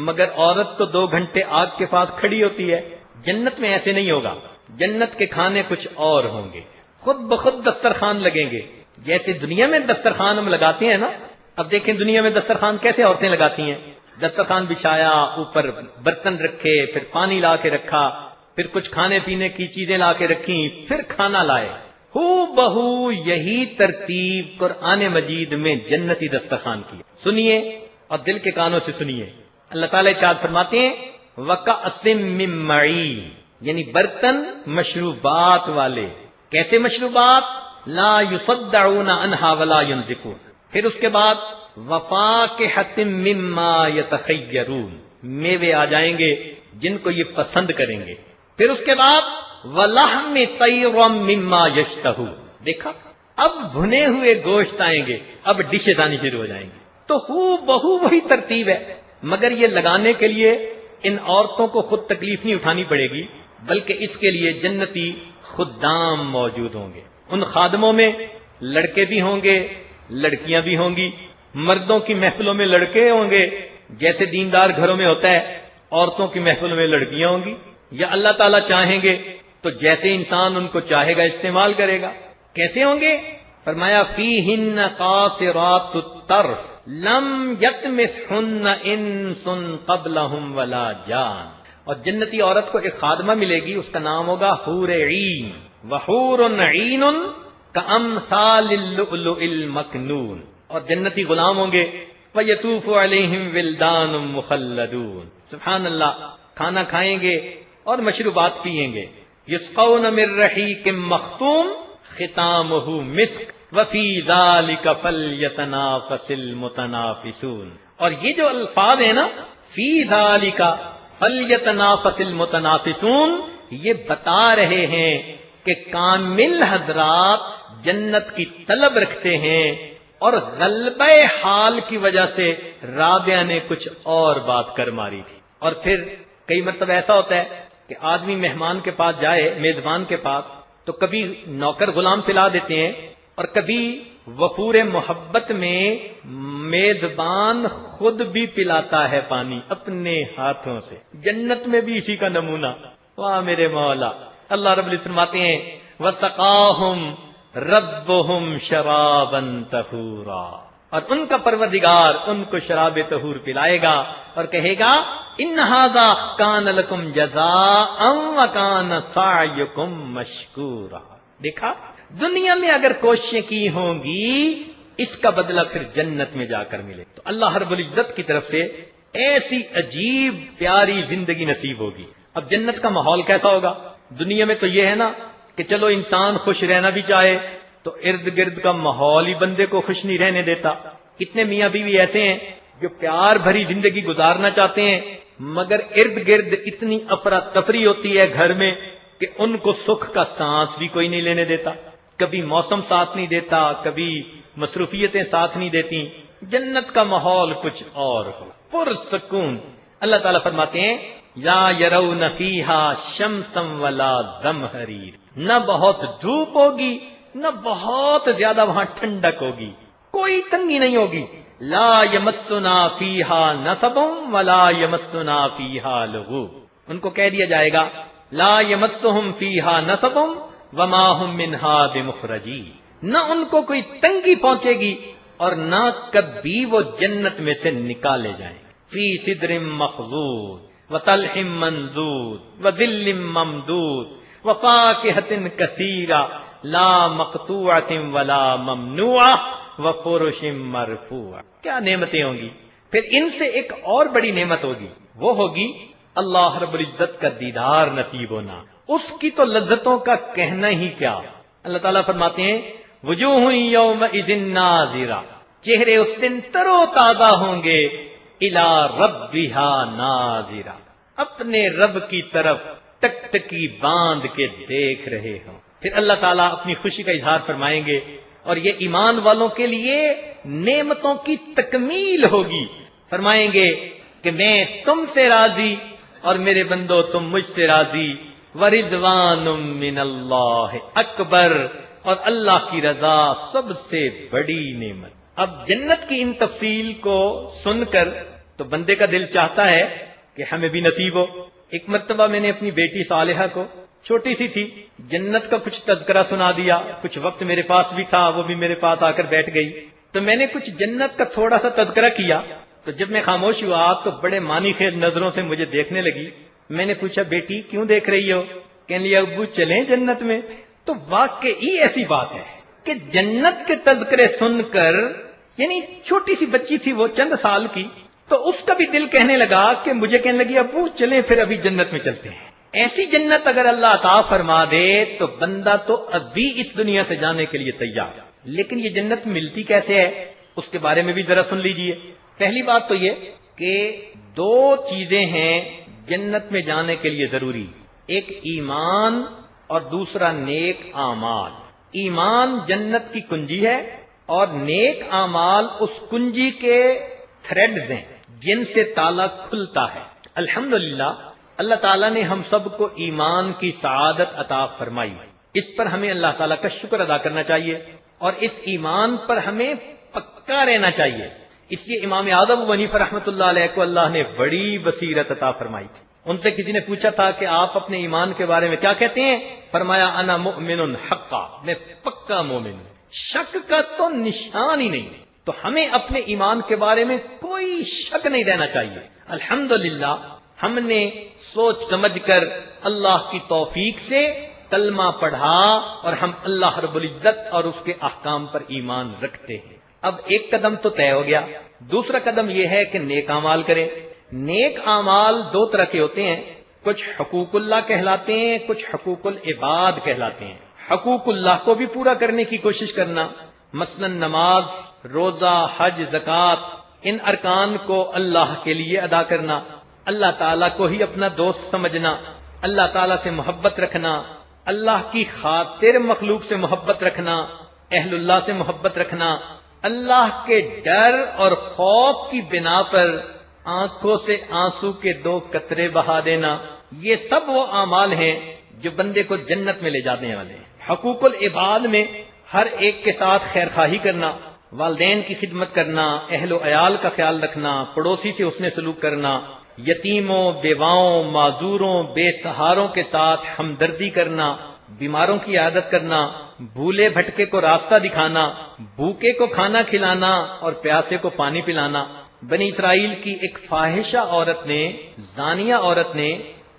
مگر عورت تو 2 گھنٹے آگ کے پاس کھڑی ہوتی ہے. جنت میں ایسے نہیں ہوگا. جنت کے کھانے کچھ اور ہوں گے، خود بخود دسترخوان لگیں گے. جیسے دنیا میں دسترخوان ہم لگاتے ہیں نا، اب دیکھیں دنیا میں دسترخوان کیسے عورتیں لگاتی ہیں. دسترخوان بچھایا، اوپر برتن رکھے، پھر پانی لا کے رکھا، پھر کچھ کھانے پینے کی چیزیں لا کے رکھی، پھر کھانا لائے. ہو بہو یہی ترتیب قرآن مجید میں جنتی دسترخوان کی. سنیے اور دل کے کانوں سے سنیے. اللہ تعالیٰ ارشاد فرماتے ہیں وَكَأْسٍ مِّن مَّعِينٍ، یعنی برتن مشروبات والے. کیسے مشروبات؟ لا يصدعون عنها ولا ينزفون. پھر اس کے بعد وَفَاكِهَةٍ مِّمَّا يَتَخَيَّرُونَ، میوے آ جائیں گے جن کو یہ پسند کریں گے. پھر اس کے بعد وَلَحْمِ طَيْرٍ مِّمَّا يَشْتَهُونَ. دیکھا، اب بھنے ہوئے گوشت آئیں گے، اب ڈشز آنی شروع ہو جائیں گی. تو ہو بہو وہی ترتیب ہے، مگر یہ لگانے کے لیے ان عورتوں کو خود تکلیف نہیں اٹھانی پڑے گی، بلکہ اس کے لیے جنتی خدام موجود ہوں گے. ان خادموں میں لڑکے بھی ہوں گے، لڑکیاں بھی ہوں گی. مردوں کی محفلوں میں لڑکے ہوں گے جیسے دیندار گھروں میں ہوتا ہے، عورتوں کی محفلوں میں لڑکیاں ہوں گی. یا اللہ تعالیٰ چاہیں گے تو جیسے انسان ان کو چاہے گا استعمال کرے گا. کیسے ہوں گے؟ فرمایا فیہن قاصرات الطرف لم یطمثہن انس قبلہم ولا جان. اور جنتی عورت کو ایک خادمہ ملے گی، اس کا نام ہوگا حور عین. وحور عین کامثال اللؤلؤ المکنون. اور جنتی غلام ہوں گے ویطوف علیہم ولدان مخلدون. سبحان اللہ، کھانا کھائیں گے اور مشروبات پیئیں گے. یسقون من رحیق مختوم ختامہ مسک وفی ذلک فلیتنافس المتنافسون. اور یہ جو الفاظ ہیں نا، فی ذلک فلیتنافس المتنافسون، یہ بتا رہے ہیں کہ کامل حضرات جنت کی طلب رکھتے ہیں، اور غلبہ حال کی وجہ سے رابعہ نے کچھ اور بات کر ماری تھی. اور پھر کئی مرتبہ ایسا ہوتا ہے کہ آدمی مہمان کے پاس جائے، میزبان کے پاس، تو کبھی نوکر غلام پلا دیتے ہیں، اور کبھی وفور محبت میں میزبان خود بھی پلاتا ہے پانی اپنے ہاتھوں سے. جنت میں بھی اسی کا نمونہ. واہ میرے مولا. اللہ رب العزت فرماتے ہیں وَسَقَاهُمْ رَبُّهُمْ شَرَابًا طَهُورًا، اور ان کا پروردگار ان کو شراب طہور پلائے گا اور کہے گا ان ھذا کان لکم جزاء وکان سعیکم مشکورا. دیکھا، دنیا میں اگر کوششیں کی ہوں گی، اس کا بدلہ پھر جنت میں جا کر ملے. تو اللہ رب العزت کی طرف سے ایسی عجیب پیاری زندگی نصیب ہوگی. اب جنت کا ماحول کیسا ہوگا؟ دنیا میں تو یہ ہے نا کہ چلو انسان خوش رہنا بھی چاہے تو ارد گرد کا ماحول ہی بندے کو خوش نہیں رہنے دیتا. کتنے میاں بیوی ایسے ہیں جو پیار بھری زندگی گزارنا چاہتے ہیں، مگر ارد گرد اتنی افراتفری ہوتی ہے گھر میں کہ ان کو سکھ کا سانس بھی کوئی نہیں لینے دیتا. کبھی موسم ساتھ نہیں دیتا، کبھی مصروفیتیں ساتھ نہیں دیتی. جنت کا ماحول کچھ اور ہو، پرسکون. اللہ تعالیٰ فرماتے ہیں لا یرون فیہا شمسا ولا زمہریر، نہ بہت دھوپ ہوگی نہ بہت زیادہ وہاں ٹھنڈک ہوگی، کوئی تنگی نہیں ہوگی. لا یمسنا فیہا نصب ولا یمسنا فیہا لغوب. ان کو کہہ دیا جائے گا لا یمسہم فیہا نصب وما ہم منہا بمخرجین، نہ ان کو کوئی تنگی پہنچے گی اور نہ کبھی وہ جنت میں سے نکالے جائیں. فی صدر مخضود وطلح منضود وظل ممدود وفاکہۃ کثیرہ لا مقطوعۃ ولا ممنوعہ وفرش مرفوعہ. کیا نعمتیں ہوں گی. پھر ان سے ایک اور بڑی نعمت ہوگی، وہ ہوگی اللہ رب العزت کا دیدار نصیب ہونا. اس کی تو لذتوں کا کہنا ہی کیا. اللہ تعالیٰ فرماتے ہیں وجوہ یومئذ ناظرہ، چہرے اس دن تر و تازہ ہوں گے، الی ربہا ناظرہ، اپنے رب کی طرف ٹکٹکی باندھ کے دیکھ رہے ہوں. پھر اللہ تعالیٰ اپنی خوشی کا اظہار فرمائیں گے اور یہ ایمان والوں کے لیے نعمتوں کی تکمیل ہوگی. فرمائیں گے کہ میں تم سے راضی اور میرے بندو تم مجھ سے راضی. وَرِضْوَانٌ مِّنَ اللَّهِ اکبر، اور اللہ کی رضا سب سے بڑی نعمت. اب جنت کی ان تفصیل کو سن کر تو بندے کا دل چاہتا ہے کہ ہمیں بھی نصیب ہو. ایک مرتبہ میں نے اپنی بیٹی صالحہ کو، چھوٹی سی تھی، جنت کا کچھ تذکرہ سنا دیا. کچھ وقت میرے پاس بھی تھا، وہ بھی میرے پاس آ کر بیٹھ گئی. تو میں نے کچھ جنت کا تھوڑا سا تذکرہ کیا. تو جب میں خاموش ہوا تو بڑے معنی خیز نظروں سے مجھے دیکھنے لگی. میں نے پوچھا بیٹی کیوں دیکھ رہی ہو؟ کہنے لگی ابو چلیں جنت میں. تو واقعی ایسی بات ہے کہ جنت کے تذکرے سن کر، یعنی چھوٹی سی بچی تھی وہ، چند سال کی، تو اس کا بھی دل کہنے لگا کہ مجھے کہنے لگی ابو چلیں پھر ابھی جنت میں چلتے ہیں. ایسی جنت اگر اللہ عطا فرما دے تو بندہ تو ابھی اس دنیا سے جانے کے لیے تیار. لیکن یہ جنت ملتی کیسے ہے اس کے بارے میں بھی ذرا سن لیجئے. پہلی بات تو یہ کہ دو چیزیں ہیں جنت میں جانے کے لیے ضروری، ایک ایمان اور دوسرا نیک اعمال. ایمان جنت کی کنجی ہے اور نیک اعمال اس کنجی کے تھریڈز ہیں جن سے تالا کھلتا ہے. الحمدللہ اللہ تعالیٰ نے ہم سب کو ایمان کی سعادت عطا فرمائی. اس پر ہمیں اللہ تعالیٰ کا شکر ادا کرنا چاہیے اور اس ایمان پر ہمیں پکا رہنا چاہیے. اس لیے امام اعظم ابو حنیفہ رحمۃ اللہ علیہ کو اللہ نے بڑی بصیرت عطا فرمائی تھی. ان سے کسی نے پوچھا تھا کہ آپ اپنے ایمان کے بارے میں کیا کہتے ہیں؟ فرمایا انا مؤمن حقا، میں پکا مومن ہوں، شک کا تو نشان ہی نہیں. تو ہمیں اپنے ایمان کے بارے میں کوئی شک نہیں رہنا چاہیے. الحمدللہ ہم نے سوچ سمجھ کر اللہ کی توفیق سے کلمہ پڑھا اور ہم اللہ رب العزت اور اس کے احکام پر ایمان رکھتے ہیں. اب ایک قدم تو طے ہو گیا. دوسرا قدم یہ ہے کہ نیک اعمال کریں. نیک اعمال دو طرح کے ہوتے ہیں، کچھ حقوق اللہ کہلاتے ہیں، کچھ حقوق العباد کہلاتے ہیں. حقوق اللہ کو بھی پورا کرنے کی کوشش کرنا، مثلا نماز، روزہ، حج، زکوٰۃ، ان ارکان کو اللہ کے لیے ادا کرنا، اللہ تعالیٰ کو ہی اپنا دوست سمجھنا، اللہ تعالیٰ سے محبت رکھنا، اللہ کی خاطر مخلوق سے محبت رکھنا، اہل اللہ سے محبت رکھنا، اللہ کے ڈر اور خوف کی بنا پر آنکھوں سے آنسو کے 2 قطرے بہا دینا. یہ سب وہ اعمال ہیں جو بندے کو جنت میں لے جانے والے ہیں. حقوق العباد میں ہر ایک کے ساتھ خیر خواہی کرنا، والدین کی خدمت کرنا، اہل و عیال کا خیال رکھنا، پڑوسی سے حسن سلوک کرنا، یتیموں، بیواؤں، معذوروں، بے سہاروں کے ساتھ ہمدردی کرنا، بیماروں کی عیادت کرنا، بھولے بھٹکے کو راستہ دکھانا، بھوکے کو کھانا کھلانا اور پیاسے کو پانی پلانا. بنی اسرائیل کی ایک فاحشہ عورت نے، زانیہ عورت نے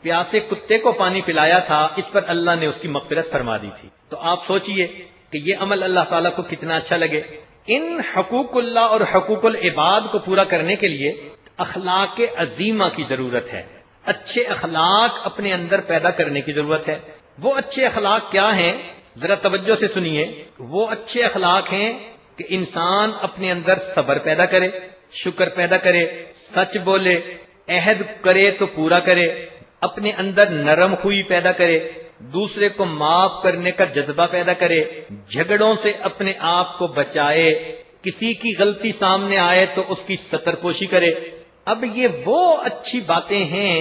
پیاسے کتے کو پانی پلایا تھا، اس پر اللہ نے اس کی مغفرت فرما دی تھی. تو آپ سوچئے کہ یہ عمل اللہ تعالیٰ کو کتنا اچھا لگے. ان حقوق اللہ اور حقوق العباد کو پورا کرنے کے لیے اخلاق عظیمہ کی ضرورت ہے. اچھے اخلاق اپنے اندر پیدا کرنے کی ضرورت ہے. وہ اچھے اخلاق کیا ہیں؟ ذرا توجہ سے سنیے. وہ اچھے اخلاق ہیں کہ انسان اپنے اندر صبر پیدا کرے، شکر پیدا کرے، سچ بولے، عہد کرے تو پورا کرے، اپنے اندر نرم خوئی پیدا کرے، دوسرے کو معاف کرنے کا جذبہ پیدا کرے، جھگڑوں سے اپنے آپ کو بچائے، کسی کی غلطی سامنے آئے تو اس کی ستر پوشی کرے۔ اب یہ وہ اچھی باتیں ہیں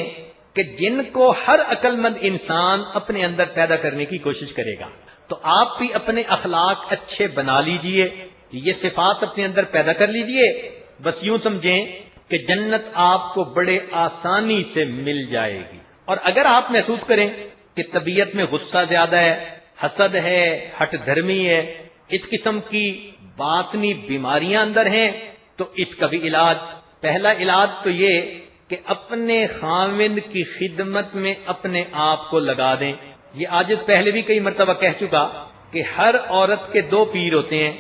کہ جن کو ہر عقل مند انسان اپنے اندر پیدا کرنے کی کوشش کرے گا۔ تو آپ بھی اپنے اخلاق اچھے بنا لیجئے، یہ صفات اپنے اندر پیدا کر لیجئے، بس یوں سمجھیں کہ جنت آپ کو بڑے آسانی سے مل جائے گی۔ اور اگر آپ محسوس کریں کہ طبیعت میں غصہ زیادہ ہے، حسد ہے، ہٹ دھرمی ہے، اس قسم کی باطنی بیماریاں اندر ہیں، تو اس کا بھی علاج، پہلا علاج تو یہ کہ اپنے خاوند کی خدمت میں اپنے آپ کو لگا دیں۔ یہ آج پہلے بھی کئی مرتبہ کہہ چکا کہ ہر عورت کے دو پیر ہوتے ہیں،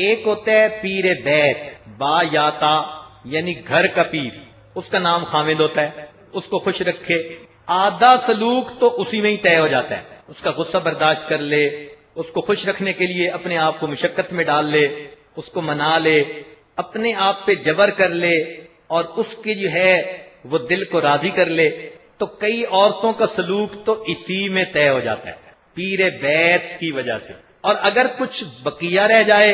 ایک ہوتا ہے پیر بیت، با یا تا، یعنی گھر کا پیر، اس کا نام خاوند ہوتا ہے، اس کو خوش رکھے، آدھا سلوک تو اسی میں ہی طے ہو جاتا ہے، اس کا غصہ برداشت کر لے، اس کو خوش رکھنے کے لیے اپنے آپ کو مشقت میں ڈال لے، اس کو منا لے، اپنے آپ پہ جبر کر لے اور اس کے جو ہے وہ دل کو راضی کر لے، تو کئی عورتوں کا سلوک تو اسی میں طے ہو جاتا ہے پیر بیت کی وجہ سے۔ اور اگر کچھ بقیہ رہ جائے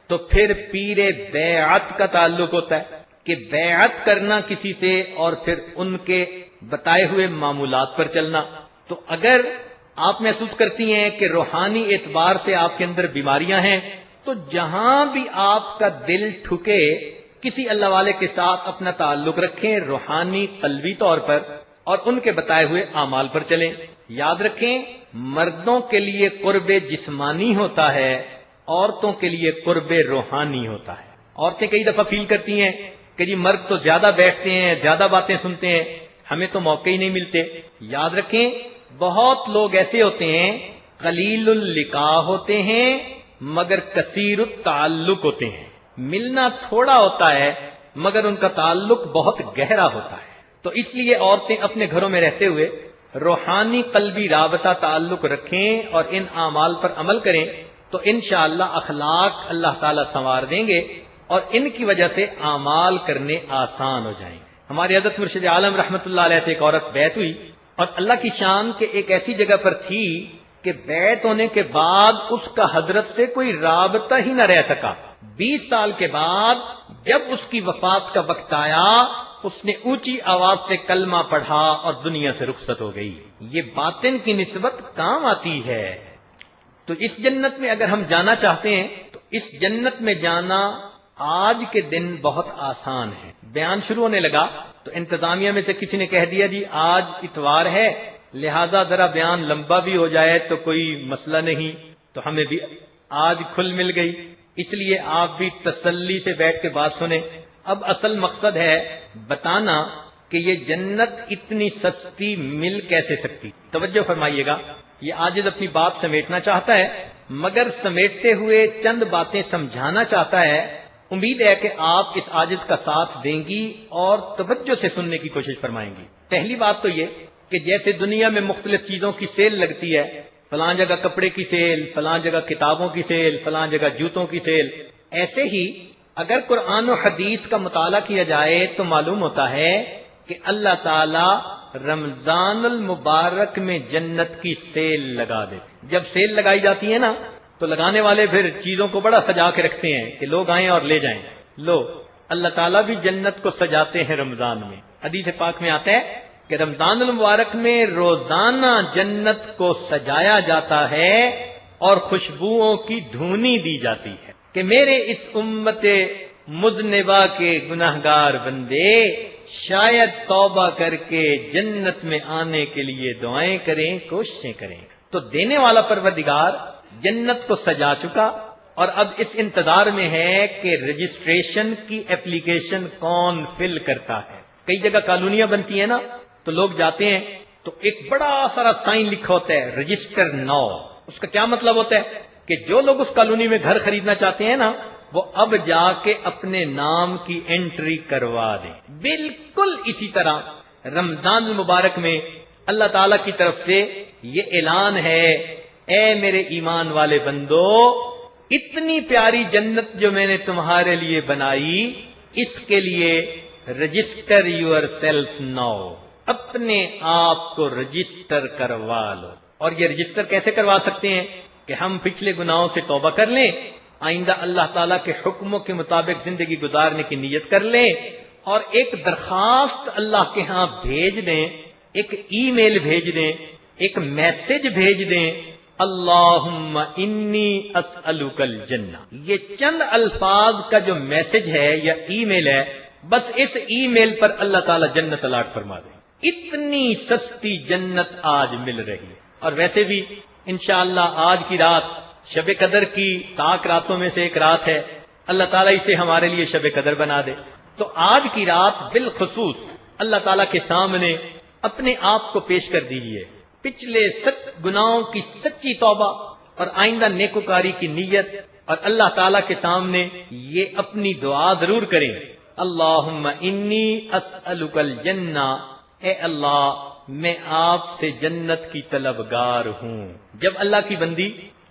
تو پھر پیر بیعت کا تعلق ہوتا ہے کہ بیعت کرنا کسی سے اور پھر ان کے بتائے ہوئے معمولات پر چلنا۔ تو اگر آپ محسوس کرتی ہیں کہ روحانی اعتبار سے آپ کے اندر بیماریاں ہیں، تو جہاں بھی آپ کا دل ٹھکے کسی اللہ والے کے ساتھ اپنا تعلق رکھیں روحانی قلبی طور پر، اور ان کے بتائے ہوئے اعمال پر چلیں۔ یاد رکھیں مردوں کے لیے قرب جسمانی ہوتا ہے، عورتوں کے لیے قرب روحانی ہوتا ہے۔ عورتیں کئی دفعہ فیل کرتی ہیں کہ جی مرد تو زیادہ بیٹھتے ہیں، زیادہ باتیں سنتے ہیں، ہمیں تو موقع ہی نہیں ملتے۔ یاد رکھیں بہت لوگ ایسے ہوتے ہیں قلیل اللقاء ہوتے ہیں مگر کثیر التعلق ہوتے ہیں، ملنا تھوڑا ہوتا ہے مگر ان کا تعلق بہت گہرا ہوتا ہے۔ تو اس لیے عورتیں اپنے گھروں میں رہتے ہوئے روحانی قلبی رابطہ تعلق رکھیں اور ان اعمال پر عمل کریں، تو انشاءاللہ اخلاق اللہ تعالیٰ سنوار دیں گے اور ان کی وجہ سے اعمال کرنے آسان ہو جائیں گے۔ ہمارے حضرت مرشد عالم رحمۃ اللہ علیہ سے ایک عورت بیعت ہوئی، اور اللہ کی شان کے ایک ایسی جگہ پر تھی کہ بیعت ہونے کے بعد اس کا حضرت سے کوئی رابطہ ہی نہ رہ سکا۔ 20 سال کے بعد جب اس کی وفات کا وقت آیا، اس نے اونچی آواز سے کلمہ پڑھا اور دنیا سے رخصت ہو گئی۔ یہ باطن کی نسبت کام آتی ہے۔ تو اس جنت میں اگر ہم جانا چاہتے ہیں تو اس جنت میں جانا آج کے دن بہت آسان ہے۔ بیان شروع ہونے لگا تو انتظامیہ میں سے کسی نے کہہ دیا جی آج اتوار ہے، لہذا ذرا بیان لمبا بھی ہو جائے تو کوئی مسئلہ نہیں، تو ہمیں بھی آج کھل مل گئی، اس لیے آپ بھی تسلی سے بیٹھ کے بات سنیں۔ اب اصل مقصد ہے بتانا کہ یہ جنت اتنی سستی مل کیسے سکتی۔ توجہ فرمائیے گا، یہ عاجز اپنی بات سمیٹنا چاہتا ہے مگر سمیٹتے ہوئے چند باتیں سمجھانا چاہتا ہے۔ امید ہے کہ آپ اس عاجز کا ساتھ دیں گی اور توجہ سے سننے کی کوشش فرمائیں گی۔ پہلی بات تو یہ کہ جیسے دنیا میں مختلف چیزوں کی سیل لگتی ہے، فلاں جگہ کپڑے کی سیل، فلاں جگہ کتابوں کی سیل، فلاں جگہ جوتوں کی سیل، ایسے ہی اگر قرآن و حدیث کا مطالعہ کیا جائے تو معلوم ہوتا ہے کہ اللہ تعالی رمضان المبارک میں جنت کی سیل لگا دے۔ جب سیل لگائی جاتی ہے نا تو لگانے والے پھر چیزوں کو بڑا سجا کے رکھتے ہیں کہ لوگ آئیں اور لے جائیں۔ لو اللہ تعالیٰ بھی جنت کو سجاتے ہیں رمضان میں۔ حدیث پاک میں آتا ہے کہ رمضان المبارک میں روزانہ جنت کو سجایا جاتا ہے اور خوشبوؤں کی دھونی دی جاتی ہے کہ میرے اس امت مذنبہ کے گناہگار بندے شاید توبہ کر کے جنت میں آنے کے لیے دعائیں کریں، کوششیں کریں۔ تو دینے والا پروردگار جنت کو سجا چکا اور اب اس انتظار میں ہے کہ رجسٹریشن کی اپلیکیشن کون فل کرتا ہے۔ کئی جگہ کالونیاں بنتی ہیں نا تو لوگ جاتے ہیں تو ایک بڑا سارا سائن لکھا ہوتا ہے رجسٹر ناؤ۔ اس کا کیا مطلب ہوتا ہے کہ جو لوگ اس کالونی میں گھر خریدنا چاہتے ہیں نا وہ اب جا کے اپنے نام کی انٹری کروا دیں۔ بالکل اسی طرح رمضان المبارک میں اللہ تعالی کی طرف سے یہ اعلان ہے، اے میرے ایمان والے بندو، اتنی پیاری جنت جو میں نے تمہارے لیے بنائی، اس کے لیے رجسٹر یور سیلف ناؤ، اپنے آپ کو رجسٹر کروا لو۔ اور یہ رجسٹر کیسے کروا سکتے ہیں؟ کہ ہم پچھلے گناہوں سے توبہ کر لیں، آئندہ اللہ تعالیٰ کے حکموں کے مطابق زندگی گزارنے کی نیت کر لیں، اور ایک درخواست اللہ کے ہاں بھیج دیں، ایک ای میل بھیج دیں، ایک میسج بھیج دیں، اللہم انی اسألک الجنہ۔ یہ چند الفاظ کا جو میسج ہے یا ای میل ہے، بس اس ای میل پر اللہ تعالیٰ جنت الاٹ فرما دیں۔ اتنی سستی جنت آج مل رہی ہے۔ اور ویسے بھی انشاءاللہ آج کی رات شب قدر کی طاق راتوں میں سے ایک رات ہے، اللہ تعالیٰ اسے ہمارے لیے شب قدر بنا دے۔ تو آج کی رات بالخصوص اللہ تعالیٰ کے سامنے اپنے آپ کو پیش کر دیجئے، پچھلے گناہوں کی سچی توبہ اور آئندہ نیکوکاری کی نیت، اور اللہ تعالیٰ کے سامنے یہ اپنی دعا ضرور کریں، اللہم انی اسألک الجنہ، اے اللہ میں آپ سے جنت کی طلبگار ہوں۔ جب اللہ کی بندی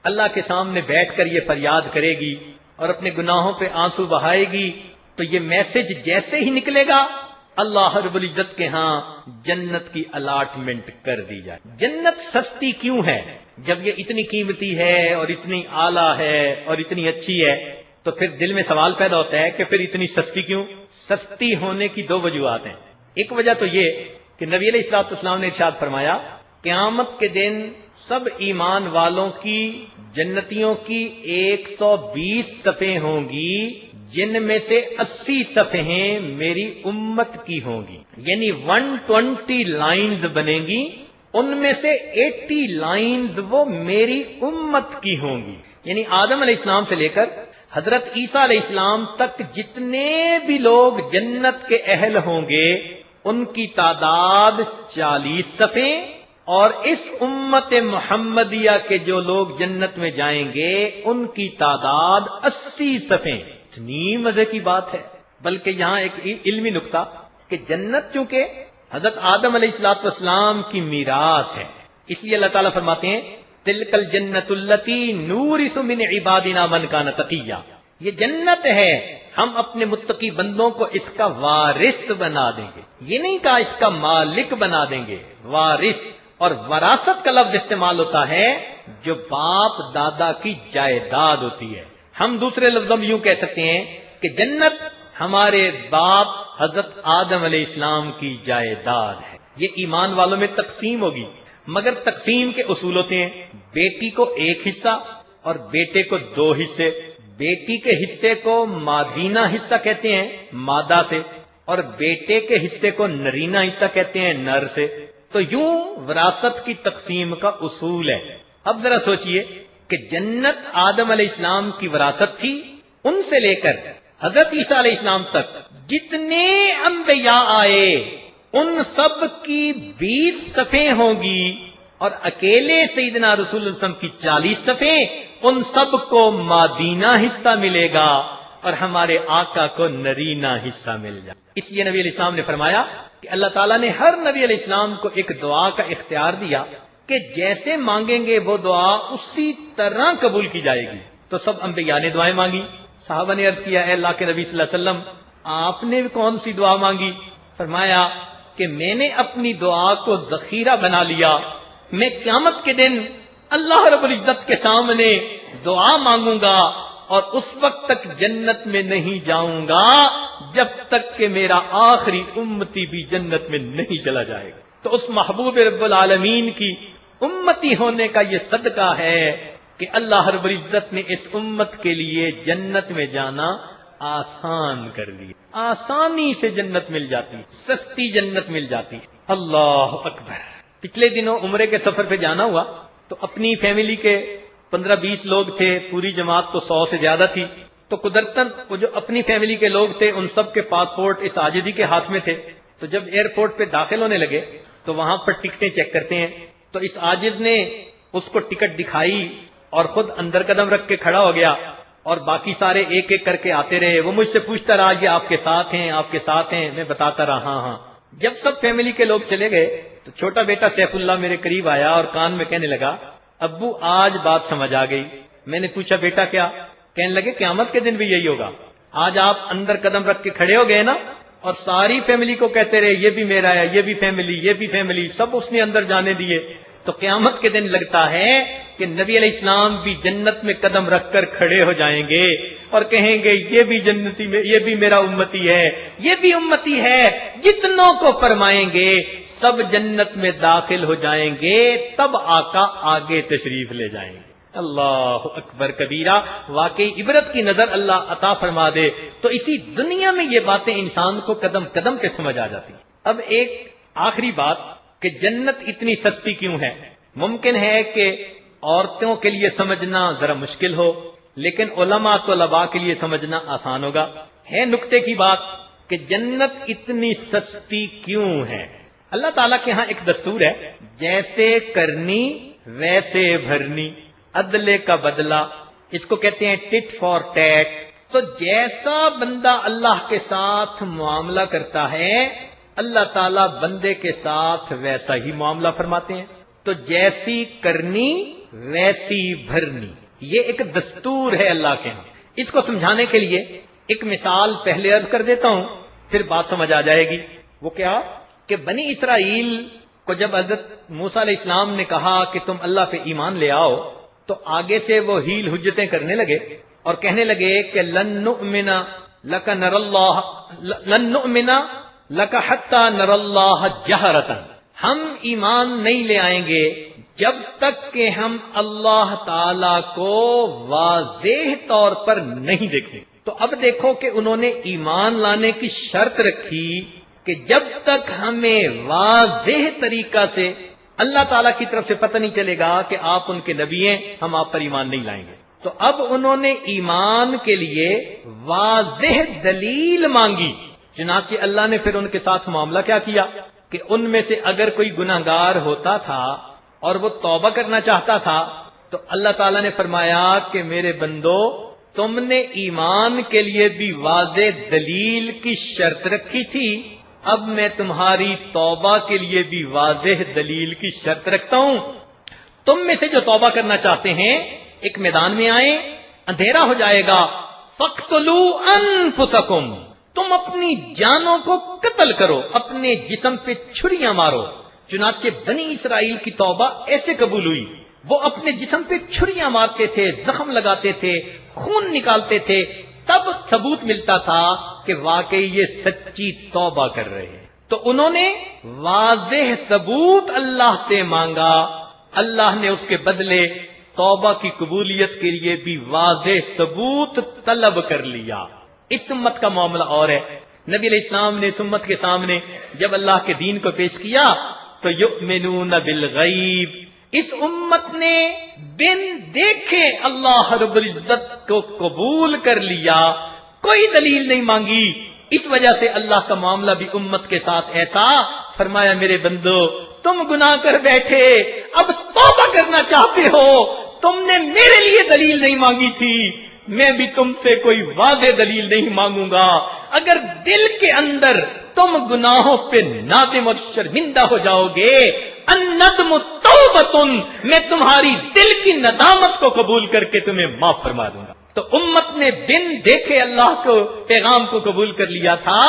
اللہ کے سامنے بیٹھ کر یہ فریاد کرے گی اور اپنے گناہوں پہ آنسو بہائے گی، تو یہ میسج جیسے ہی نکلے گا اللہ رب العزت کے ہاں جنت کی الاٹمنٹ کر دی جائے۔ جنت سستی کیوں ہے؟ جب یہ اتنی قیمتی ہے اور اتنی اعلیٰ ہے اور اتنی اچھی ہے، تو پھر دل میں سوال پیدا ہوتا ہے کہ پھر اتنی سستی کیوں؟ سستی ہونے کی دو وجوہات ہیں۔ ایک وجہ تو یہ کہ نبی علیہ الصلوۃ والسلام نے ارشاد فرمایا، قیامت کے دن سب ایمان والوں کی جنتیوں کی 120 صفیں ہوں گی، جن میں سے 80 صفحیں میری امت کی ہوں گی، یعنی 120 لائنز بنیں گی، ان میں سے 80 لائنز وہ میری امت کی ہوں گی۔ یعنی آدم علیہ السلام سے لے کر حضرت عیسیٰ علیہ السلام تک جتنے بھی لوگ جنت کے اہل ہوں گے، ان کی تعداد 40 صفیں، اور اس امت محمدیہ کے جو لوگ جنت میں جائیں گے ان کی تعداد 80 صفیں۔ اتنی مزے کی بات ہے۔ بلکہ یہاں ایک علمی نکتہ کہ جنت چونکہ حضرت آدم علیہ السلام کی میراث ہے، اس لیے اللہ تعالیٰ فرماتے ہیں تلک الجنت التی نورث من عبادنا من کان تقیا، یہ جنت ہے، ہم اپنے متقی بندوں کو اس کا وارث بنا دیں گے۔ یہ نہیں کہا اس کا مالک بنا دیں گے، وارث۔ اور وراثت کا لفظ استعمال ہوتا ہے جو باپ دادا کی جائیداد ہوتی ہے۔ ہم دوسرے لفظوں میں یوں کہہ سکتے ہیں کہ جنت ہمارے باپ حضرت آدم علیہ السلام کی جائیداد ہے۔ یہ ایمان والوں میں تقسیم ہوگی، مگر تقسیم کے اصول ہوتے ہیں، بیٹی کو ایک حصہ اور بیٹے کو 2 حصے۔ بیٹی کے حصے کو مادینہ حصہ کہتے ہیں مادہ سے، اور بیٹے کے حصے کو نرینہ حصہ کہتے ہیں نر سے۔ تو یوں وراثت کی تقسیم کا اصول ہے۔ اب ذرا سوچئے کہ جنت آدم علیہ السلام کی وراثت تھی، ان سے لے کر حضرت عیسیٰ علیہ السلام تک جتنے انبیاء آئے ان سب کی 20 صفیں ہوں گی، اور اکیلے سیدنا رسول اللہ صلی اللہ علیہ وسلم کی 40 صفیں، ان سب کو مادینہ حصہ ملے گا اور ہمارے آقا کو نرینہ حصہ مل جائے۔ اس لیے نبی علیہ السلام نے فرمایا کہ اللہ تعالیٰ نے ہر نبی علیہ السلام کو ایک دعا کا اختیار دیا کہ جیسے مانگیں گے وہ دعا اسی طرح قبول کی جائے گی۔ تو سب انبیاء نے دعائیں مانگی۔ صحابہ نے عرض کیا اے اللہ کے نبی صلی اللہ علیہ وسلم آپ نے کون سی دعا مانگی؟ فرمایا کہ میں نے اپنی دعا کو ذخیرہ بنا لیا، میں قیامت کے دن اللہ رب العزت کے سامنے دعا مانگوں گا اور اس وقت تک جنت میں نہیں جاؤں گا جب تک کہ میرا آخری امتی بھی جنت میں نہیں چلا جائے گا۔ تو اس محبوب رب العالمین کی امتی ہونے کا یہ صدقہ ہے کہ اللہ رب العزت نے اس امت کے لیے جنت میں جانا آسان کر دیا، آسانی سے جنت مل جاتی، سستی جنت مل جاتی۔ اللہ اکبر۔ پچھلے دنوں عمرے کے سفر پہ جانا ہوا تو اپنی فیملی کے 15-20 لوگ تھے، پوری جماعت تو 100 سے زیادہ تھی۔ تو قدرتاً وہ جو اپنی فیملی کے لوگ تھے ان سب کے پاسپورٹ اس عاجزی کے ہاتھ میں تھے۔ تو جب ایئرپورٹ پہ داخل ہونے لگے تو وہاں پر ٹکٹیں چیک کرتے ہیں، تو اس عاجز نے اس کو ٹکٹ دکھائی اور خود اندر قدم رکھ کے کھڑا ہو گیا، اور باقی سارے ایک ایک کر کے آتے رہے۔ وہ مجھ سے پوچھتا رہا یہ آپ کے ساتھ ہیں، آپ کے ساتھ ہیں، میں بتاتا رہا ہاں ہاں۔ جب سب فیملی کے لوگ چلے گئے تو چھوٹا بیٹا سیف اللہ میرے قریب آیا اور کان میں کہنے لگا ابو آج بات سمجھ آ گئی۔ میں نے پوچھا بیٹا کیا؟ کہنے لگے قیامت کے دن بھی یہی ہوگا، آج آپ اندر قدم رکھ کے کھڑے ہو گئے نا، اور ساری فیملی کو کہتے رہے یہ بھی میرا ہے، یہ بھی فیملی، سب اس نے اندر جانے دیے، تو قیامت کے دن لگتا ہے کہ نبی علیہ السلام بھی جنت میں قدم رکھ کر کھڑے ہو جائیں گے اور کہیں گے یہ بھی جنتی میں، یہ بھی میرا امتی ہے، یہ بھی امتی ہے، جتنوں کو فرمائیں گے سب جنت میں داخل ہو جائیں گے، تب آقا آگے تشریف لے جائیں گے۔ اللہ اکبر کبیرہ، واقعی عبرت کی نظر اللہ عطا فرما دے۔ تو اسی دنیا میں یہ باتیں انسان کو قدم قدم پہ سمجھ آ جاتی ہیں۔ اب ایک آخری بات کہ جنت اتنی سستی کیوں ہے؟ ممکن ہے کہ عورتوں کے لیے سمجھنا ذرا مشکل ہو، لیکن علماء طلباء کے لیے سمجھنا آسان ہوگا۔ ہے نکتے کی بات کہ جنت اتنی سستی کیوں ہے؟ اللہ تعالیٰ کے ہاں ایک دستور ہے، جیسے کرنی ویسے بھرنی، عدل کا بدلہ، اس کو کہتے ہیں ٹٹ فار ٹیٹ۔ تو جیسا بندہ اللہ کے ساتھ معاملہ کرتا ہے اللہ تعالیٰ بندے کے ساتھ ویسا ہی معاملہ فرماتے ہیں۔ تو جیسی کرنی ویسی بھرنی، یہ ایک دستور ہے اللہ کے ہاں۔ اس کو سمجھانے کے لیے ایک مثال پہلے عرض کر دیتا ہوں، پھر بات سمجھ آ جائے گی۔ وہ کیا کہ بنی اسرائیل کو جب حضرت موسیٰ علیہ السلام نے کہا کہ تم اللہ پہ ایمان لے آؤ، تو آگے سے وہ ہیل حجتیں کرنے لگے اور کہنے لگے کہ لن نؤمن لک حتی نر اللہ جہرۃ، ہم ایمان نہیں لے آئیں گے جب تک کہ ہم اللہ تعالی کو واضح طور پر نہیں دیکھیں۔ تو اب دیکھو کہ انہوں نے ایمان لانے کی شرط رکھی کہ جب تک ہمیں واضح طریقہ سے اللہ تعالیٰ کی طرف سے پتہ نہیں چلے گا کہ آپ ان کے نبی ہیں، ہم آپ پر ایمان نہیں لائیں گے۔ تو اب انہوں نے ایمان کے لیے واضح دلیل مانگی، چنانچہ اللہ نے پھر ان کے ساتھ معاملہ کیا کیا کہ ان میں سے اگر کوئی گناہگار ہوتا تھا اور وہ توبہ کرنا چاہتا تھا تو اللہ تعالیٰ نے فرمایا کہ میرے بندو تم نے ایمان کے لیے بھی واضح دلیل کی شرط رکھی تھی، اب میں تمہاری توبہ کے لیے بھی واضح دلیل کی شرط رکھتا ہوں۔ تم میں سے جو توبہ کرنا چاہتے ہیں ایک میدان میں آئیں، اندھیرا ہو جائے گا، فَاقْتُلُوا أَنفُسَكُمْ، تم اپنی جانوں کو قتل کرو، اپنے جسم پہ چھریاں مارو۔ چنانچہ بنی اسرائیل کی توبہ ایسے قبول ہوئی، وہ اپنے جسم پہ چھریاں مارتے تھے، زخم لگاتے تھے، خون نکالتے تھے، تب ثبوت ملتا تھا کہ واقعی یہ سچی توبہ کر رہے ہیں۔ تو انہوں نے واضح ثبوت اللہ سے مانگا، اللہ نے اس کے بدلے توبہ کی قبولیت کے لیے بھی واضح ثبوت طلب کر لیا۔ اس امت کا معاملہ اور ہے، نبی علیہ السلام نے اس امت کے سامنے جب اللہ کے دین کو پیش کیا تو یؤمنون بالغیب، اس امت نے بن دیکھے اللہ رب العزت کو قبول کر لیا، کوئی دلیل نہیں مانگی۔ اس وجہ سے اللہ کا معاملہ بھی امت کے ساتھ ایسا فرمایا، میرے بندو تم گناہ کر بیٹھے، اب توبہ کرنا چاہتے ہو، تم نے میرے لیے دلیل نہیں مانگی تھی، میں بھی تم سے کوئی واضح دلیل نہیں مانگوں گا۔ اگر دل کے اندر تم گناہوں پہ نادم اور شرمندہ ہو جاؤ گے، الندم توبۃ، میں تمہاری دل کی ندامت کو قبول کر کے تمہیں معاف فرما دوں گا۔ تو امت نے بن دیکھے اللہ کو پیغام کو قبول کر لیا تھا،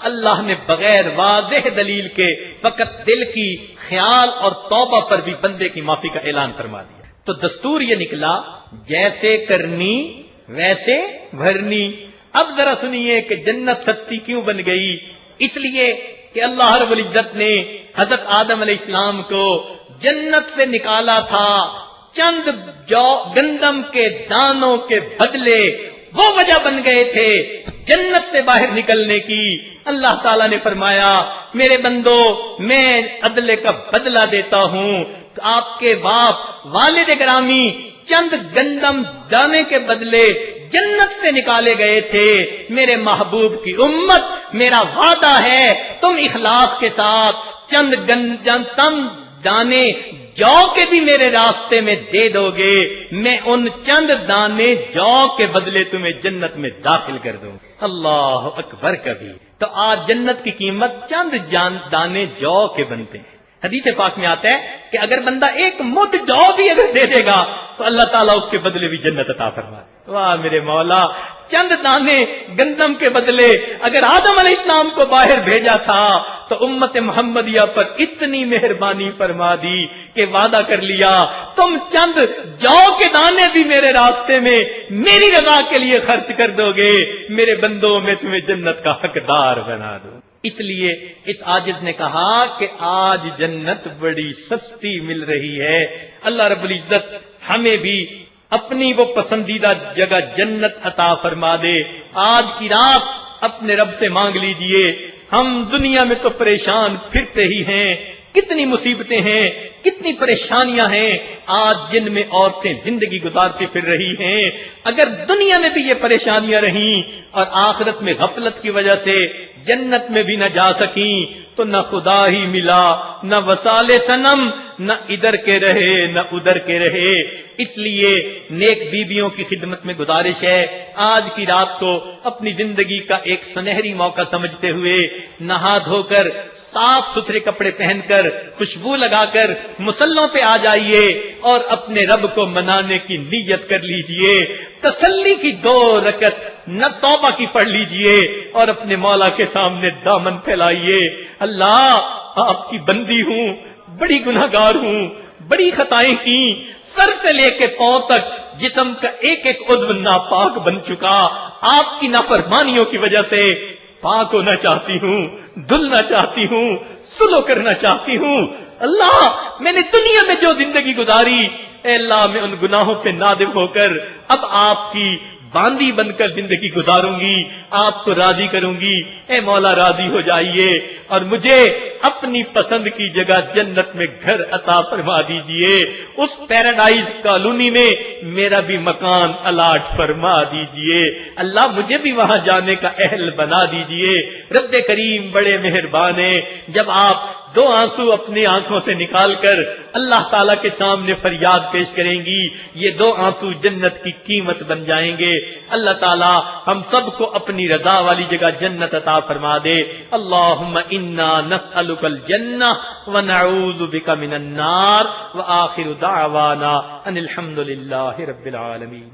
اللہ نے بغیر واضح دلیل کے فقط دل کی خیال اور توبہ پر بھی بندے کی معافی کا اعلان فرما دیا۔ تو دستور یہ نکلا، جیسے کرنی ویسے بھرنی۔ اب ذرا سنیے کہ جنت سستی کیوں بن گئی؟ اس لیے کہ اللہ رب العزت نے حضرت آدم علیہ السلام کو جنت سے نکالا تھا چند گندم کے دانوں کے بدلے، وہ وجہ بن گئے تھے جنت سے باہر نکلنے کی۔ اللہ تعالیٰ نے فرمایا میرے بندو میں عدل کا بدلہ دیتا ہوں، آپ کے باپ والد گرامی چند گندم دانے کے بدلے جنت سے نکالے گئے تھے۔ میرے محبوب کی امت، میرا وعدہ ہے تم اخلاص کے ساتھ چند دانے جو کے بھی میرے راستے میں دے دو گے، میں ان چند دانے جو کے بدلے تمہیں جنت میں داخل کر دوں۔ اللہ اکبر کبھی۔ تو آج جنت کی قیمت چند دانے جو کے بنتے ہیں۔ حدیث پاک میں آتا ہے کہ اگر بندہ ایک مد جو بھی اگر دے دے گا تو اللہ تعالیٰ اس کے بدلے بھی جنت عطا فرمائے۔ واہ میرے مولا، چند دانے گندم کے بدلے اگر آدم علیہ السلام کو باہر بھیجا تھا تو امت محمدیہ پر اتنی مہربانی فرما دی کہ وعدہ کر لیا تم چند جو کے دانے بھی میرے راستے میں میری رضا کے لیے خرچ کر دو گے، میرے بندوں میں تمہیں جنت کا حقدار بنا دوں۔ اس لیے اس عاجز نے کہا کہ آج جنت بڑی سستی مل رہی ہے، اللہ رب العزت ہمیں بھی اپنی وہ پسندیدہ جگہ جنت عطا فرما دے۔ آج کی رات اپنے رب سے مانگ لیجئے، ہم دنیا میں تو پریشان پھرتے ہی ہیں، کتنی مصیبتیں ہیں، کتنی پریشانیاں ہیں آج جن میں عورتیں زندگی گزارتی پھر رہی ہیں۔ اگر دنیا میں بھی یہ پریشانیاں رہیں اور آخرت میں غفلت کی وجہ سے جنت میں بھی نہ جا سکیں تو نہ خدا ہی ملا، نہ وسال صنم، نہ ادھر کے رہے نہ ادھر کے رہے۔ اس لیے نیک بیویوں کی خدمت میں گزارش ہے، آج کی رات کو اپنی زندگی کا ایک سنہری موقع سمجھتے ہوئے نہا دھو کر صاف ستھرے کپڑے پہن کر خوشبو لگا کر مصلوں پہ آ جائیے اور اپنے رب کو منانے کی نیت کر لیجئے، تسلی کی 2 رکعت نہ توبہ کی پڑھ لیجئے اور اپنے مولا کے سامنے دامن پھیلائیے، اللہ آپ کی بندی ہوں، بڑی گناہگار ہوں، بڑی خطائیں کی، سر سے لے کے پاؤں تک جسم کا ایک ایک عضو ناپاک بن چکا، آپ کی نافرمانیوں کی وجہ سے پاک ہونا چاہتی ہوں، دھلنا چاہتی ہوں، سلو کرنا چاہتی ہوں۔ اللہ میں نے دنیا میں جو زندگی گزاری، اے اللہ میں ان گناہوں پہ نادم ہو کر اب آپ کی باندی بن کر زندگی گزاروں گی، آپ کو راضی کروں گی، اے مولا راضی ہو جائیے اور مجھے اپنی پسند کی جگہ جنت میں گھر عطا فرما دیجئے، اس پیراڈائز کالونی میں میرا بھی مکان الاٹ فرما دیجئے، اللہ مجھے بھی وہاں جانے کا اہل بنا دیجئے۔ رب کریم بڑے مہربان ہیں، جب آپ 2 آنسو اپنی آنکھوں سے نکال کر اللہ تعالیٰ کے سامنے فریاد پیش کریں گی، یہ 2 آنسو جنت کی قیمت بن جائیں گے۔ اللہ تعالیٰ ہم سب کو اپنی رضا والی جگہ جنت عطا فرما دے۔ اللہم انا نسألک الجنہ ونعوذ بک من النار، وآخر دعوانا ان الحمد للہ رب العالمین۔